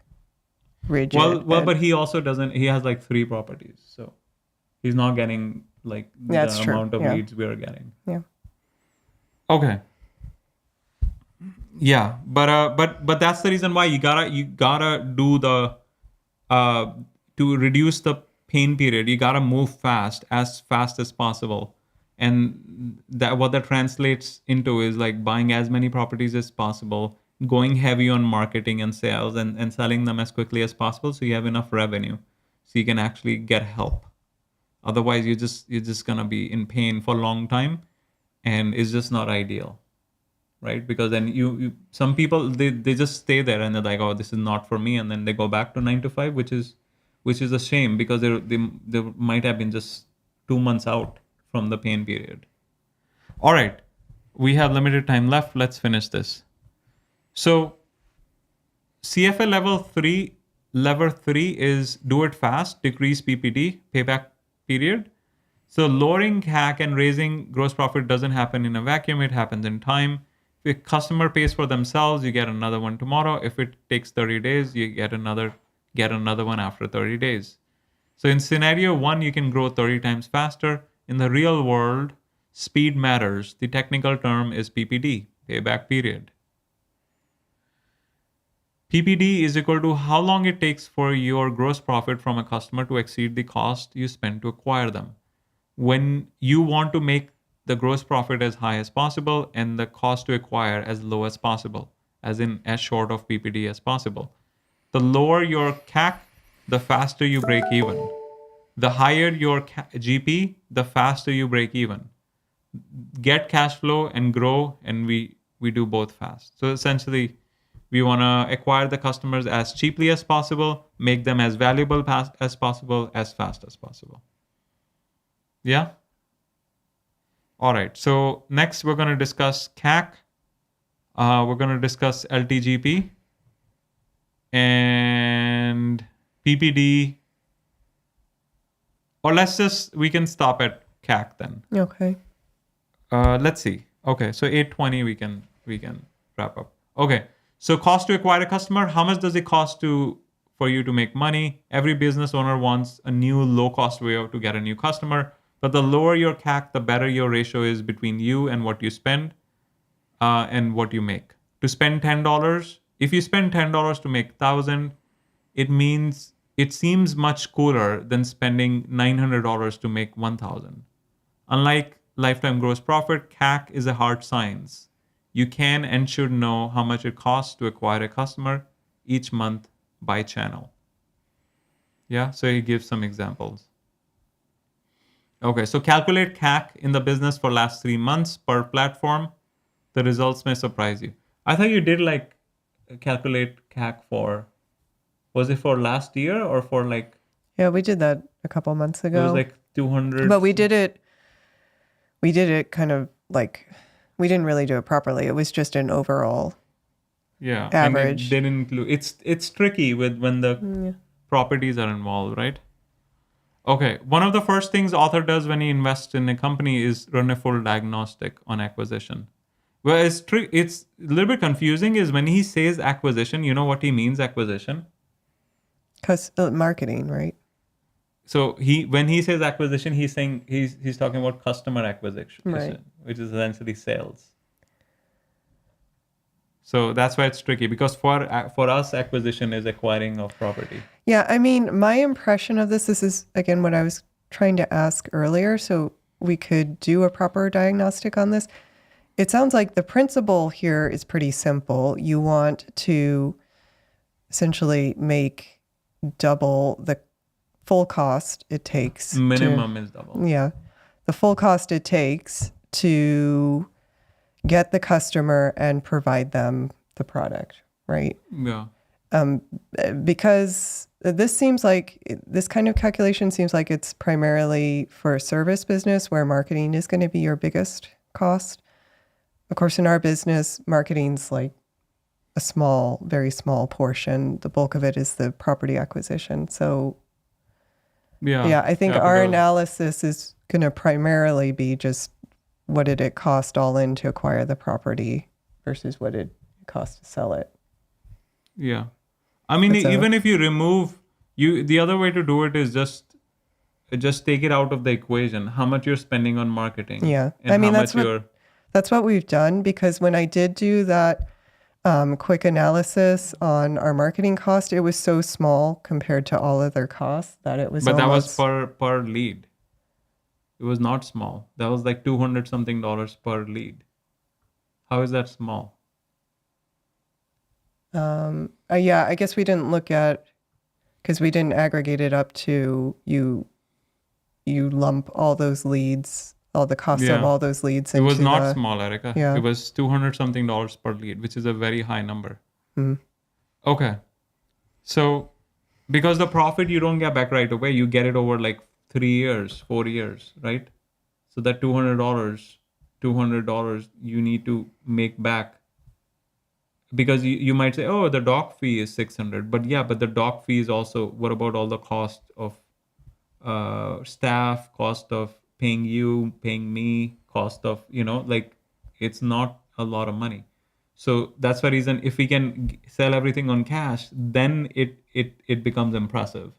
rigid. Well, but he also doesn't. He has like 3 properties, so he's not getting like That's the true. amount of Yeah. leads we are getting. Yeah. Okay. Yeah, but that's the reason why you gotta do the to reduce the pain period. You gotta move fast as possible, and that what that translates into is like buying as many properties as possible, going heavy on marketing and sales, and selling them as quickly as possible, so you have enough revenue, so you can actually get help. Otherwise, you're just gonna be in pain for a long time, and it's just not ideal, right? Because then you some people they just stay there and they're like, oh, this is not for me, and then they go back to 9 to 5, which is a shame, because they might have been just 2 months out from the pain period. All right, we have limited time left. Let's finish this. So CFA level 3 is do it fast, decrease PPD, payback period. So lowering CAC and raising gross profit doesn't happen in a vacuum. It happens in time. If a customer pays for themselves, you get another one tomorrow. If it takes 30 days, you get another one after 30 days. So in scenario 1, you can grow 30 times faster. In the real world, speed matters. The technical term is PPD, payback period. PPD is equal to how long it takes for your gross profit from a customer to exceed the cost you spend to acquire them. When you want to make the gross profit as high as possible and the cost to acquire as low as possible, as in as short of PPD as possible. The lower your CAC, the faster you break even. The higher your GP, the faster you break even. Get cash flow and grow, and we do both fast. So essentially, we want to acquire the customers as cheaply as possible, make them as valuable as possible, as fast as possible. Yeah? All right. So next, we're going to discuss CAC. We're going to discuss LTGP and PPD. Or we can stop at CAC then. Okay. Let's see. Okay, so 8:20 we can wrap up. Okay, so cost to acquire a customer. How much does it cost for you to make money? Every business owner wants a new low-cost way to get a new customer. But the lower your CAC, the better your ratio is between you and what you spend and what you make. To spend $10, if you spend $10 to make $1,000, it seems much cooler than spending $900 to make $1,000. Unlike lifetime gross profit, CAC is a hard science. You can and should know how much it costs to acquire a customer each month by channel. Yeah, so he gives some examples. Okay, so calculate CAC in the business for last 3 months per platform. The results may surprise you. I thought you did like calculate CAC was it for last year or for like? Yeah, we did that a couple months ago. It was like 200. But we did it kind of like, we didn't really do it properly. It was just an overall. Yeah, Average. and it didn't include. It's tricky with when the properties are involved, right? Okay, one of the first things author does when he invests in a company is run a full diagnostic on acquisition. Well, it's a little bit confusing is when he says acquisition, you know what he means acquisition? Marketing, right? So when he says acquisition, he's saying he's talking about customer acquisition, Right. which is essentially sales. So that's why it's tricky because for us, acquisition is acquiring of property. Yeah, I mean, my impression of this is again what I was trying to ask earlier, so we could do a proper diagnostic on this. It sounds like the principle here is pretty simple. You want to essentially make double the full cost it takes. Minimum is double. Yeah. The full cost it takes to get the customer and provide them the product, right? Yeah. Because this kind of calculation seems like it's primarily for a service business where marketing is going to be your biggest cost. Of course, in our business, marketing's like a very small portion. The bulk of it is the property acquisition. So yeah, I think our analysis is going to primarily be just what did it cost all in to acquire the property versus what did it cost to sell it. Yeah. I mean, even if you remove the other way to do it is just take it out of the equation. How much you're spending on marketing? Yeah, and I mean how much that's what we've done because when I did do that quick analysis on our marketing cost, it was so small compared to all other costs that it was. But that was per lead. It was not small. That was like $200 something per lead. How is that small? Yeah, I guess we didn't look at because we didn't aggregate it up to you lump all those leads, all the costs of all those leads. It was not small, Erica. Yeah. It was $200 something per lead, which is a very high number. Okay. So because the profit you don't get back right away, you get it over like 3 years, 4 years, right? So that $200 you need to make back. Because you might say, oh, the doc fee is $600, but the doc fee is also, what about all the cost of staff, cost of paying you, paying me, cost of, like it's not a lot of money. So that's the reason if we can sell everything on cash, then it becomes impressive.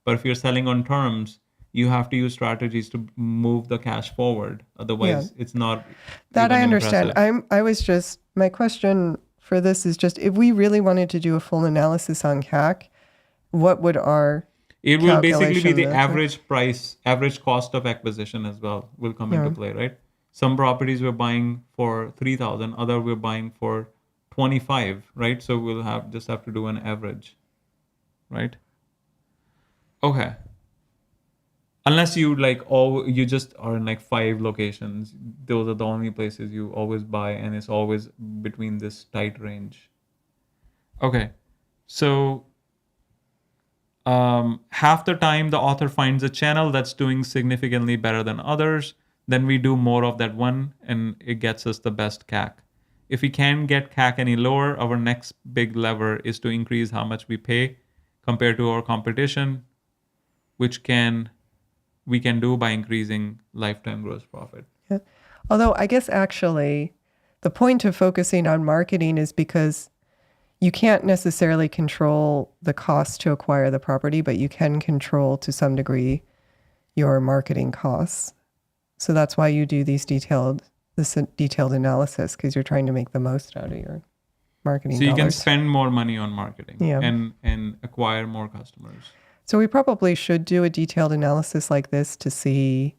But if you're selling on terms, you have to use strategies to move the cash forward. Otherwise, it's not. That I understand. Impressive. My question for this is just if we really wanted to do a full analysis on CAC, what would our it will basically be the look average price, average cost of acquisition as well will come into play, right? Some properties we're buying for 3,000, other we're buying for 25, right? So we'll have to do an average, right? Okay. Unless you you just are in like 5 locations, those are the only places you always buy, and it's always between this tight range. Okay, so half the time the author finds a channel that's doing significantly better than others, then we do more of that one, and it gets us the best CAC. If we can't get CAC any lower, our next big lever is to increase how much we pay compared to our competition, which we can do by increasing lifetime gross profit. Yeah. Although I guess actually the point of focusing on marketing is because you can't necessarily control the cost to acquire the property, but you can control to some degree your marketing costs. So that's why you do this detailed analysis, because you're trying to make the most out of your marketing So you can dollars. spend more money on marketing and acquire more customers. So we probably should do a detailed analysis like this to see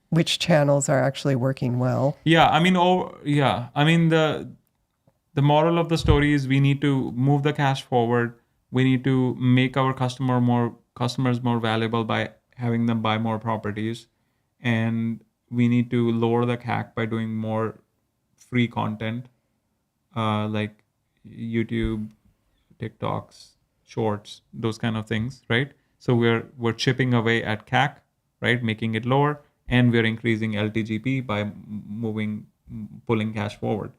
which channels are actually working well. Yeah, I mean, the moral of the story is we need to move the cash forward. We need to make our customers more valuable by having them buy more properties, and we need to lower the CAC by doing more free content, like YouTube, TikToks, shorts, those kind of things, right? So we're chipping away at CAC, right, making it lower, and we're increasing LTGP by pulling cash forward.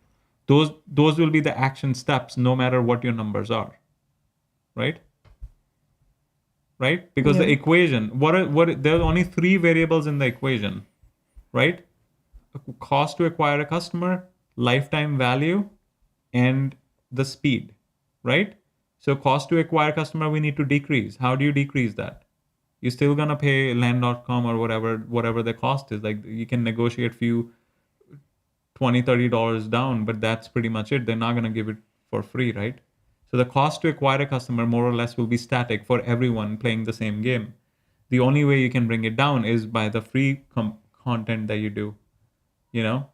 Those will be the action steps, no matter what your numbers are, right? Right? Because the equation, there are only three variables in the equation, right? Cost to acquire a customer, lifetime value, and the speed, right? So cost to acquire customer we need to decrease. How do you decrease that? You're still gonna pay land.com or whatever the cost is. Like you can negotiate few $20-$30 down, but that's pretty much it. They're not gonna give it for free, right? So the cost to acquire a customer more or less will be static for everyone playing the same game. The only way you can bring it down is by the free content that you do, you know?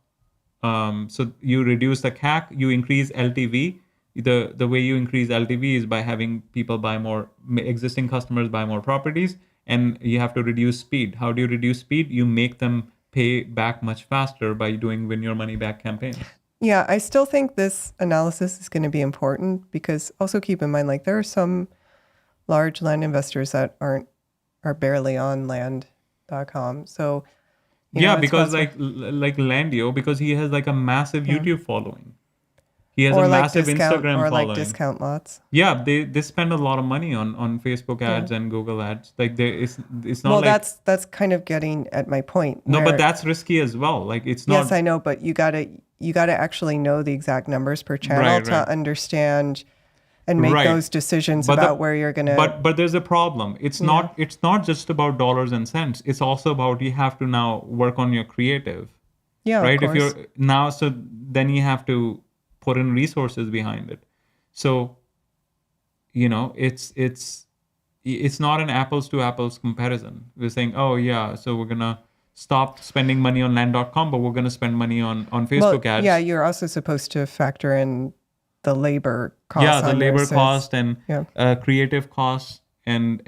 So you reduce the CAC, you increase LTV. The way you increase LTV is by having people buy more, existing customers buy more properties, and you have to reduce speed. How do you reduce speed? You make them pay back much faster by doing win your money back campaigns. Yeah, I still think this analysis is going to be important because also keep in mind, like there are some large land investors that are barely on land.com. So yeah, because like Landio, because he has like a massive YouTube following. He has or a like massive Instagram or following. like discount lots. Yeah, they spend a lot of money on Facebook ads and Google ads. Like it's not well, like that's kind of getting at my point. no, where- but that's risky as well. Like it's not. yes, I know, but you gotta actually know the exact numbers per channel to understand and make those decisions about where you're gonna. But there's a problem. It's not just about dollars and cents. It's also about you have to now work on your creative. Yeah, right. Of course. If you're now, so then you have to put in resources behind it. So, you know, it's not an apples to apples comparison. We're saying, oh yeah, so we're gonna stop spending money on land.com, but we're gonna spend money on Facebook ads. Yeah, you're also supposed to factor in the labor costs. Yeah, the labor cost and Yeah. creative costs and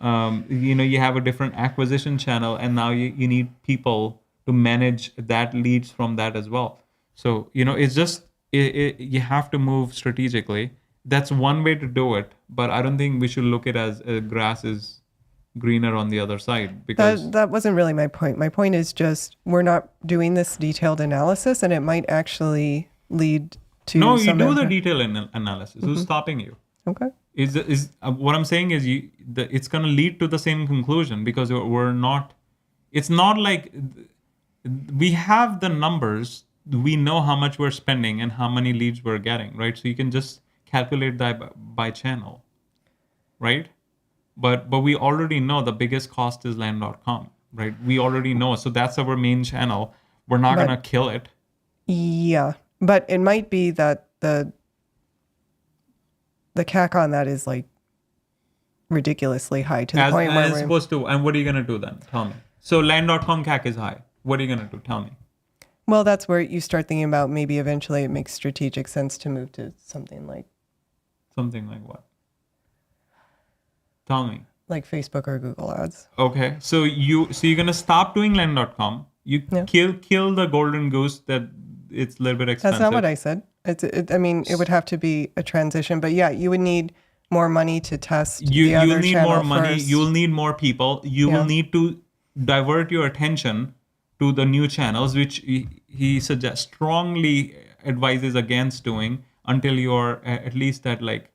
you know, you have a different acquisition channel, and now you need people to manage that leads from that as well. So, you know, it's just you have to move strategically. That's one way to do it, but I don't think we should look at it as grass is greener on the other side, because That wasn't really my point. My point is just we're not doing this detailed analysis, and it might actually lead to no, you some do the impact. detailed analysis. Who's stopping you? Okay. Is what I'm saying is it's going to lead to the same conclusion, because we're not. It's not like we have the numbers. We know how much we're spending and how many leads we're getting, right? So you can just calculate that by channel, right? But we already know the biggest cost is land.com, right? We already know. So that's our main channel. We're not going to kill it. Yeah, but it might be that the CAC on that is like ridiculously high to the point where as we're supposed to. And what are you going to do then? Tell me. So land.com CAC is high. What are you going to do? Tell me. well, that's where you start thinking about maybe eventually it makes strategic sense to move to something like what? Tell me. like Facebook or Google ads. Okay. So you're going to stop doing land.com. You kill the golden goose that it's a little bit expensive. That's not what I said. I mean, it would have to be a transition, but yeah, you would need more money to test the other you'll need channel more money. first. You'll need more people. You will need to divert your attention to the new channels, which he strongly advises against doing until you're at least at like,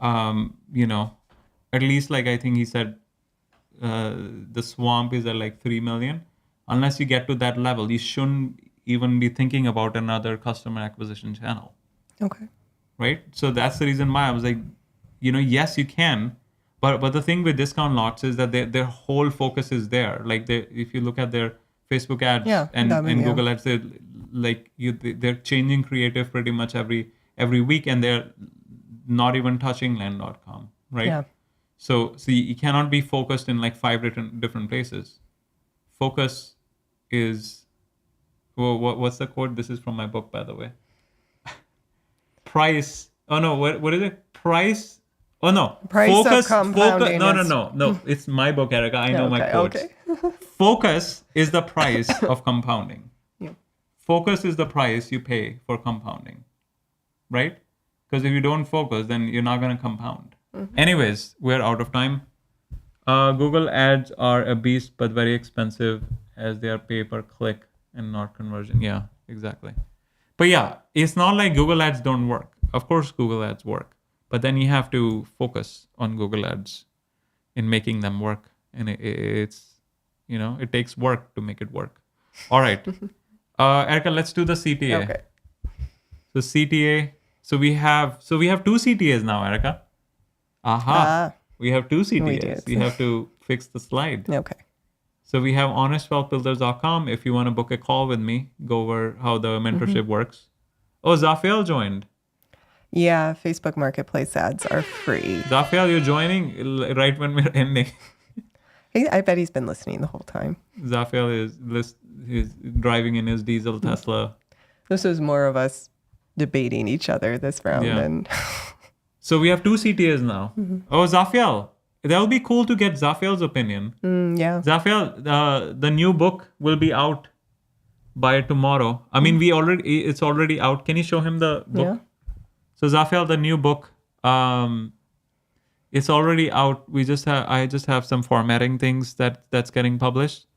you know, at least like I think he said the swamp is at like 3 million. Unless you get to that level, you shouldn't even be thinking about another customer acquisition channel. Okay. Right? So that's the reason why I was like, you know, yes, you can, but the thing with discount lots is that their whole focus is there. Like if you look at their Facebook ads and Google ads, they're changing creative pretty much every week, and they're not even touching land.com, right? Yeah. So you cannot be focused in like 5 different places. Focus is, well, what's the quote? This is from my book, by the way. Price. Oh no, what is it? Price. Oh no. Price focus. of compounding. No. It's my book, Erica. I know my quotes. Okay. Focus is the price of compounding. Yeah. Focus is the price you pay for compounding, right? Because if you don't focus, then you're not going to compound. Mm-hmm. Anyways, we're out of time. Google ads are a beast, but very expensive as they are pay per click and not conversion. Yeah, exactly. But yeah, it's not like Google ads don't work. Of course, Google ads work, but then you have to focus on Google ads in making them work. And it's, it takes work to make it work. All right. Erica, let's do the CTA. Okay. So CTA. So we have two CTAs now, Erica. Aha. We have two CTAs. did. You have to fix the slide. Okay. So we have honestwealthbuilders.com. If you want to book a call with me, go over how the mentorship works. Oh, Zafiel joined. Yeah, Facebook Marketplace ads are free. Zafiel, you're joining right when we're ending. I bet he's been listening the whole time. Zafiel is driving in his diesel Tesla. This was more of us debating each other this round. Yeah. And So we have two CTAs now. Oh, Zafiel. That will be cool to get Zafiel's opinion. yeah. Zafiel, the new book will be out by tomorrow. I mean, it's already out. Can you show him the book? Yeah. So Zafiel, the new book, it's already out. I just have some formatting things that's getting published.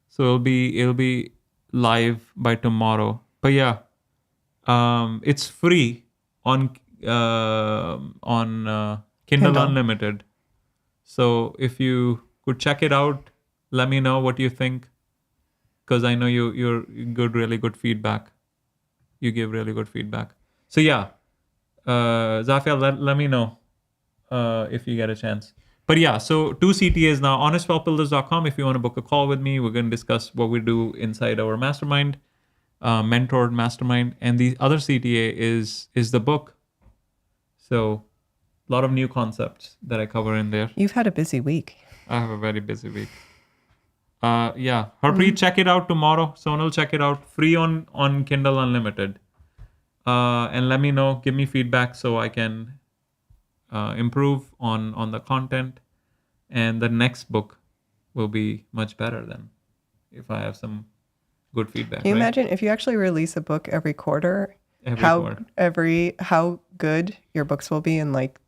So it'll be live by tomorrow. But yeah, it's free on Kindle Unlimited. So if you could check it out, let me know what you think, because I know you're really good feedback. You give really good feedback. So yeah, Zafiel, let me know if you get a chance. But yeah, so two CTAs now. honestwealthbuilders.com. If you want to book a call with me, we're going to discuss what we do inside our mastermind, mentored mastermind, and the other CTA is the book. So a lot of new concepts that I cover in there. You've had a busy week. I have a very busy week. Yeah, Harpreet, check it out tomorrow. Sonal, check it out. Free on Kindle Unlimited. And let me know. Give me feedback so I can improve on the content. And the next book will be much better then, if I have some good feedback. Can you imagine if you actually release a book every quarter? How good your books will be in like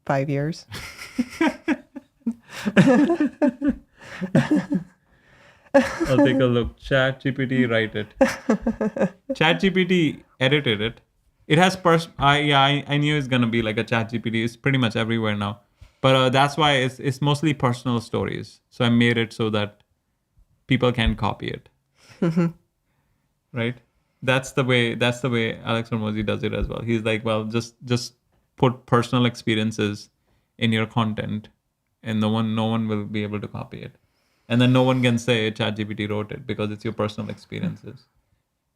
5 years. I'll take a look. ChatGPT, write it. ChatGPT edited it. It has I knew it's gonna be like a ChatGPT. It's pretty much everywhere now, but that's why it's mostly personal stories. So I made it so that people can copy it. Right? That's the way Alex Hormozi does it as well. He's like, well, just put personal experiences in your content, and no one will be able to copy it. And then no one can say ChatGPT wrote it because it's your personal experiences.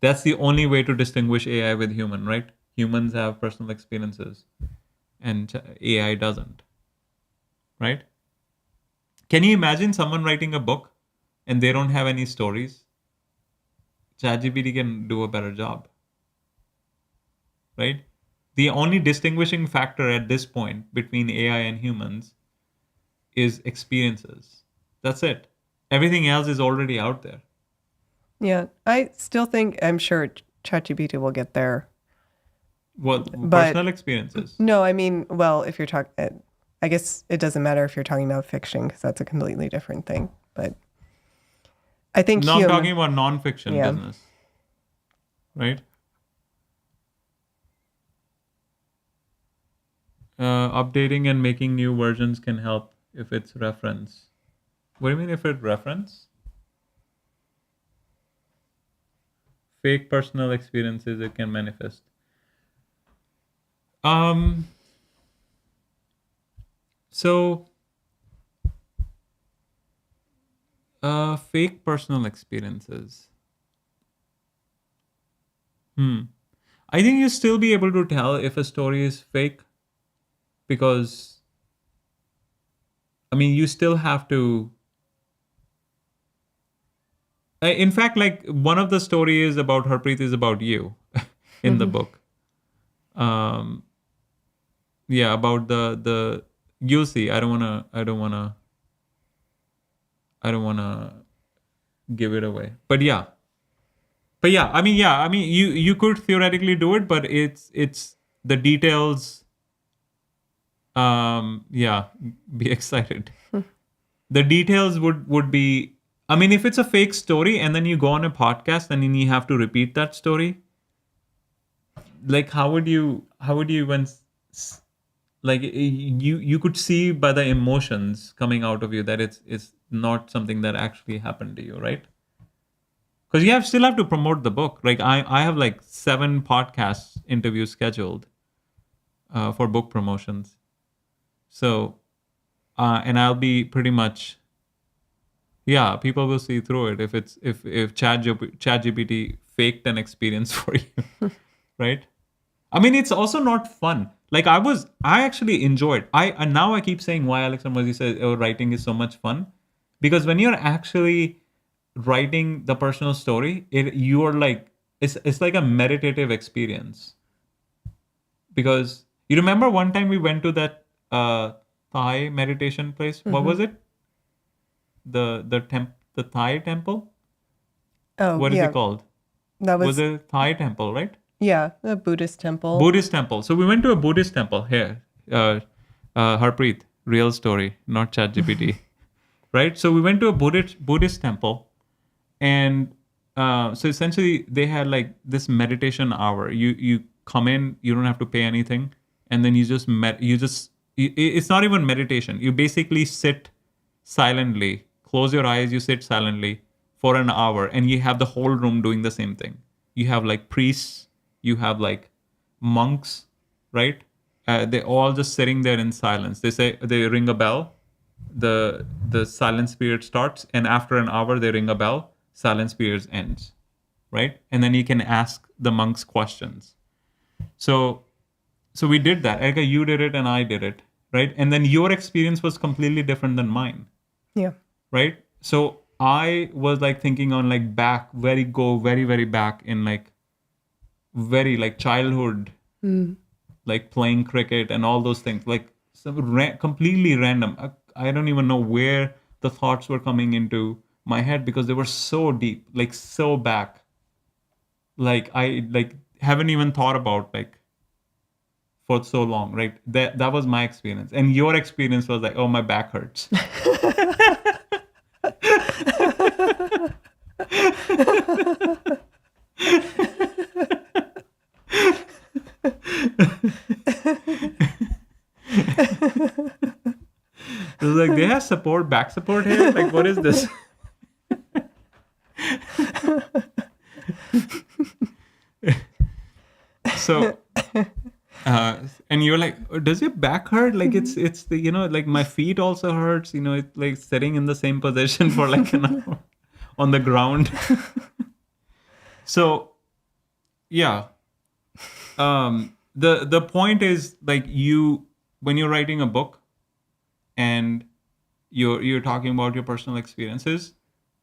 That's the only way to distinguish AI with human, right? Humans have personal experiences and AI doesn't, right? Can you imagine someone writing a book and they don't have any stories? ChatGPT can do a better job, right? The only distinguishing factor at this point between AI and humans is experiences. That's it. Everything else is already out there. Yeah, I still think, I'm sure ChatGPT will get there. Well, personal experiences. No, I mean, well, if you're talking, I guess it doesn't matter if you're talking about fiction because that's a completely different thing. But I think I'm talking about non-fiction business, right? Updating and making new versions can help if it's reference. What do you mean if it's reference? Fake personal experiences it can manifest. So fake personal experiences. I think you still be able to tell if a story is fake because I mean you still have to. In fact, like one of the stories about Harpreet is about you in the book. Yeah, about the you'll see. I don't wanna give it away. But yeah. I mean you could theoretically do it, but it's the details. Yeah, be excited. The details would be, I mean, if it's a fake story and then you go on a podcast and then you have to repeat that story, like how would you even like you could see by the emotions coming out of you that it's not something that actually happened to you, right? Because you still have to promote the book. Like I have like 7 podcast interviews scheduled for book promotions. So and I'll be pretty much, yeah, people will see through it if ChatGPT faked an experience for you, right? I mean, it's also not fun. Like I actually enjoyed. And now I keep saying why Alex Ramosi says writing is so much fun, because when you're actually writing the personal story, you are like it's like a meditative experience. Because you remember one time we went to that Thai meditation place. What was it? The Thai temple. Oh, What is yeah. it called? That Was was, it Thai temple, right? yeah, the Buddhist temple. Buddhist temple. So we went to a Buddhist temple here. Harpreet, real story, not ChatGPT, right? So we went to a Buddhist temple, and so essentially they had like this meditation hour. You come in, you don't have to pay anything, and then it's not even meditation. You basically sit silently, close your eyes, you sit silently for an hour, and you have the whole room doing the same thing. You have like priests, you have like monks, right? They're all just sitting there in silence. They ring a bell, the silence period starts, and after an hour they ring a bell, silence period ends, right? And then you can ask the monks questions. So we did that. Erika, you did it and I did it, right? And then your experience was completely different than mine, Yeah. right? So I was like thinking on like very very back in like very like childhood, like playing cricket and all those things, like some completely random. I don't even know where the thoughts were coming into my head because they were so deep, like so back. Like I like haven't even thought about like for so long, right? That was my experience, and your experience was like, oh, my back hurts. It was like they have back support here. Like, what is this? So, and you're like, "Oh, does your back hurt? Like, it's the like my feet also hurts. It's like sitting in the same position for like an hour on the ground." So, yeah. The point is like when you're writing a book and you're talking about your personal experiences,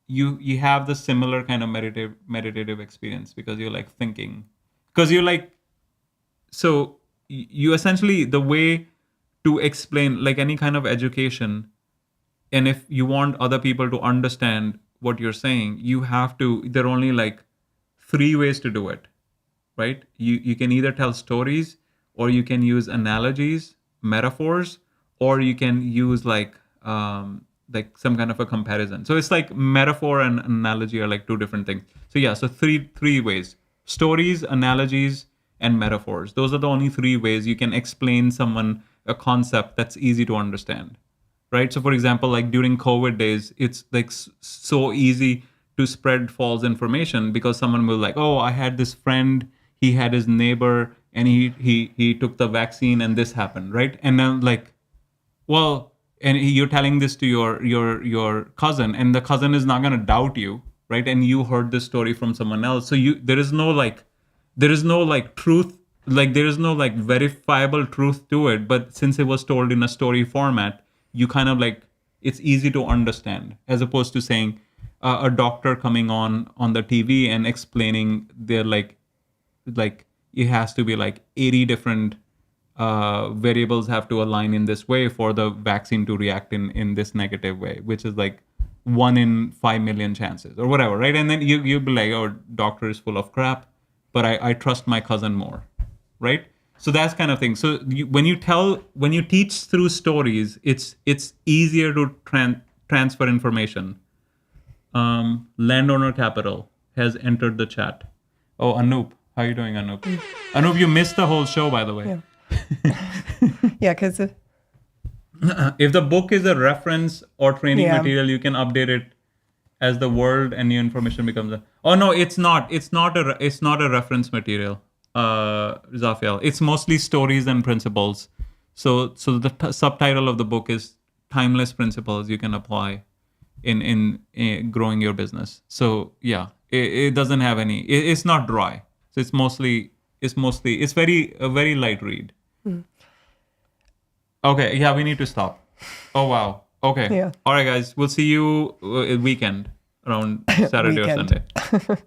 you have the similar kind of meditative experience because you're like thinking, because you're like, so you essentially, the way to explain like any kind of education, and if you want other people to understand what you're saying, there are only like 3 ways to do it, right? You can either tell stories, or you can use analogies, metaphors, or you can use like some kind of a comparison. So it's like metaphor and analogy are like 2 different things. So yeah, so three ways: stories, analogies, and metaphors. Those are the only 3 ways you can explain someone a concept that's easy to understand, right? So for example, like during COVID days, it's like so easy to spread false information because someone will like, oh, I had this friend, he had his neighbor, and he took the vaccine and this happened, right? And then like, well, and you're telling this to your cousin, and the cousin is not going to doubt you, right? And you heard this story from someone else, so there is no like truth, like there is no like verifiable truth to it. But since it was told in a story format, you kind of like, it's easy to understand, as opposed to saying a doctor coming on the TV and explaining their like it has to be like 80 different variables have to align in this way for the vaccine to react in this negative way, which is like 1 in 5 million chances or whatever, right? And then you'll be like, oh, doctor is full of crap, but I trust my cousin more, right? So that's kind of thing. So when you teach through stories, it's easier to transfer information. Landowner Capital has entered the chat. Oh, Anoop. How are you doing, Anoop? Anoop, you missed the whole show, by the way. Yeah, because If the book is a reference or training Yeah. material, you can update it as the world and new information becomes a... Oh no, it's not. It's not a reference material, Zafiel. It's mostly stories and principles. So the subtitle of the book is Timeless Principles You Can Apply in growing your business. So yeah, it doesn't have any. It's not dry. So it's a very light read. Okay, yeah, we need to stop. Oh wow. Okay. Yeah. All right, guys. We'll see you weekend around Saturday or Weekend. Sunday.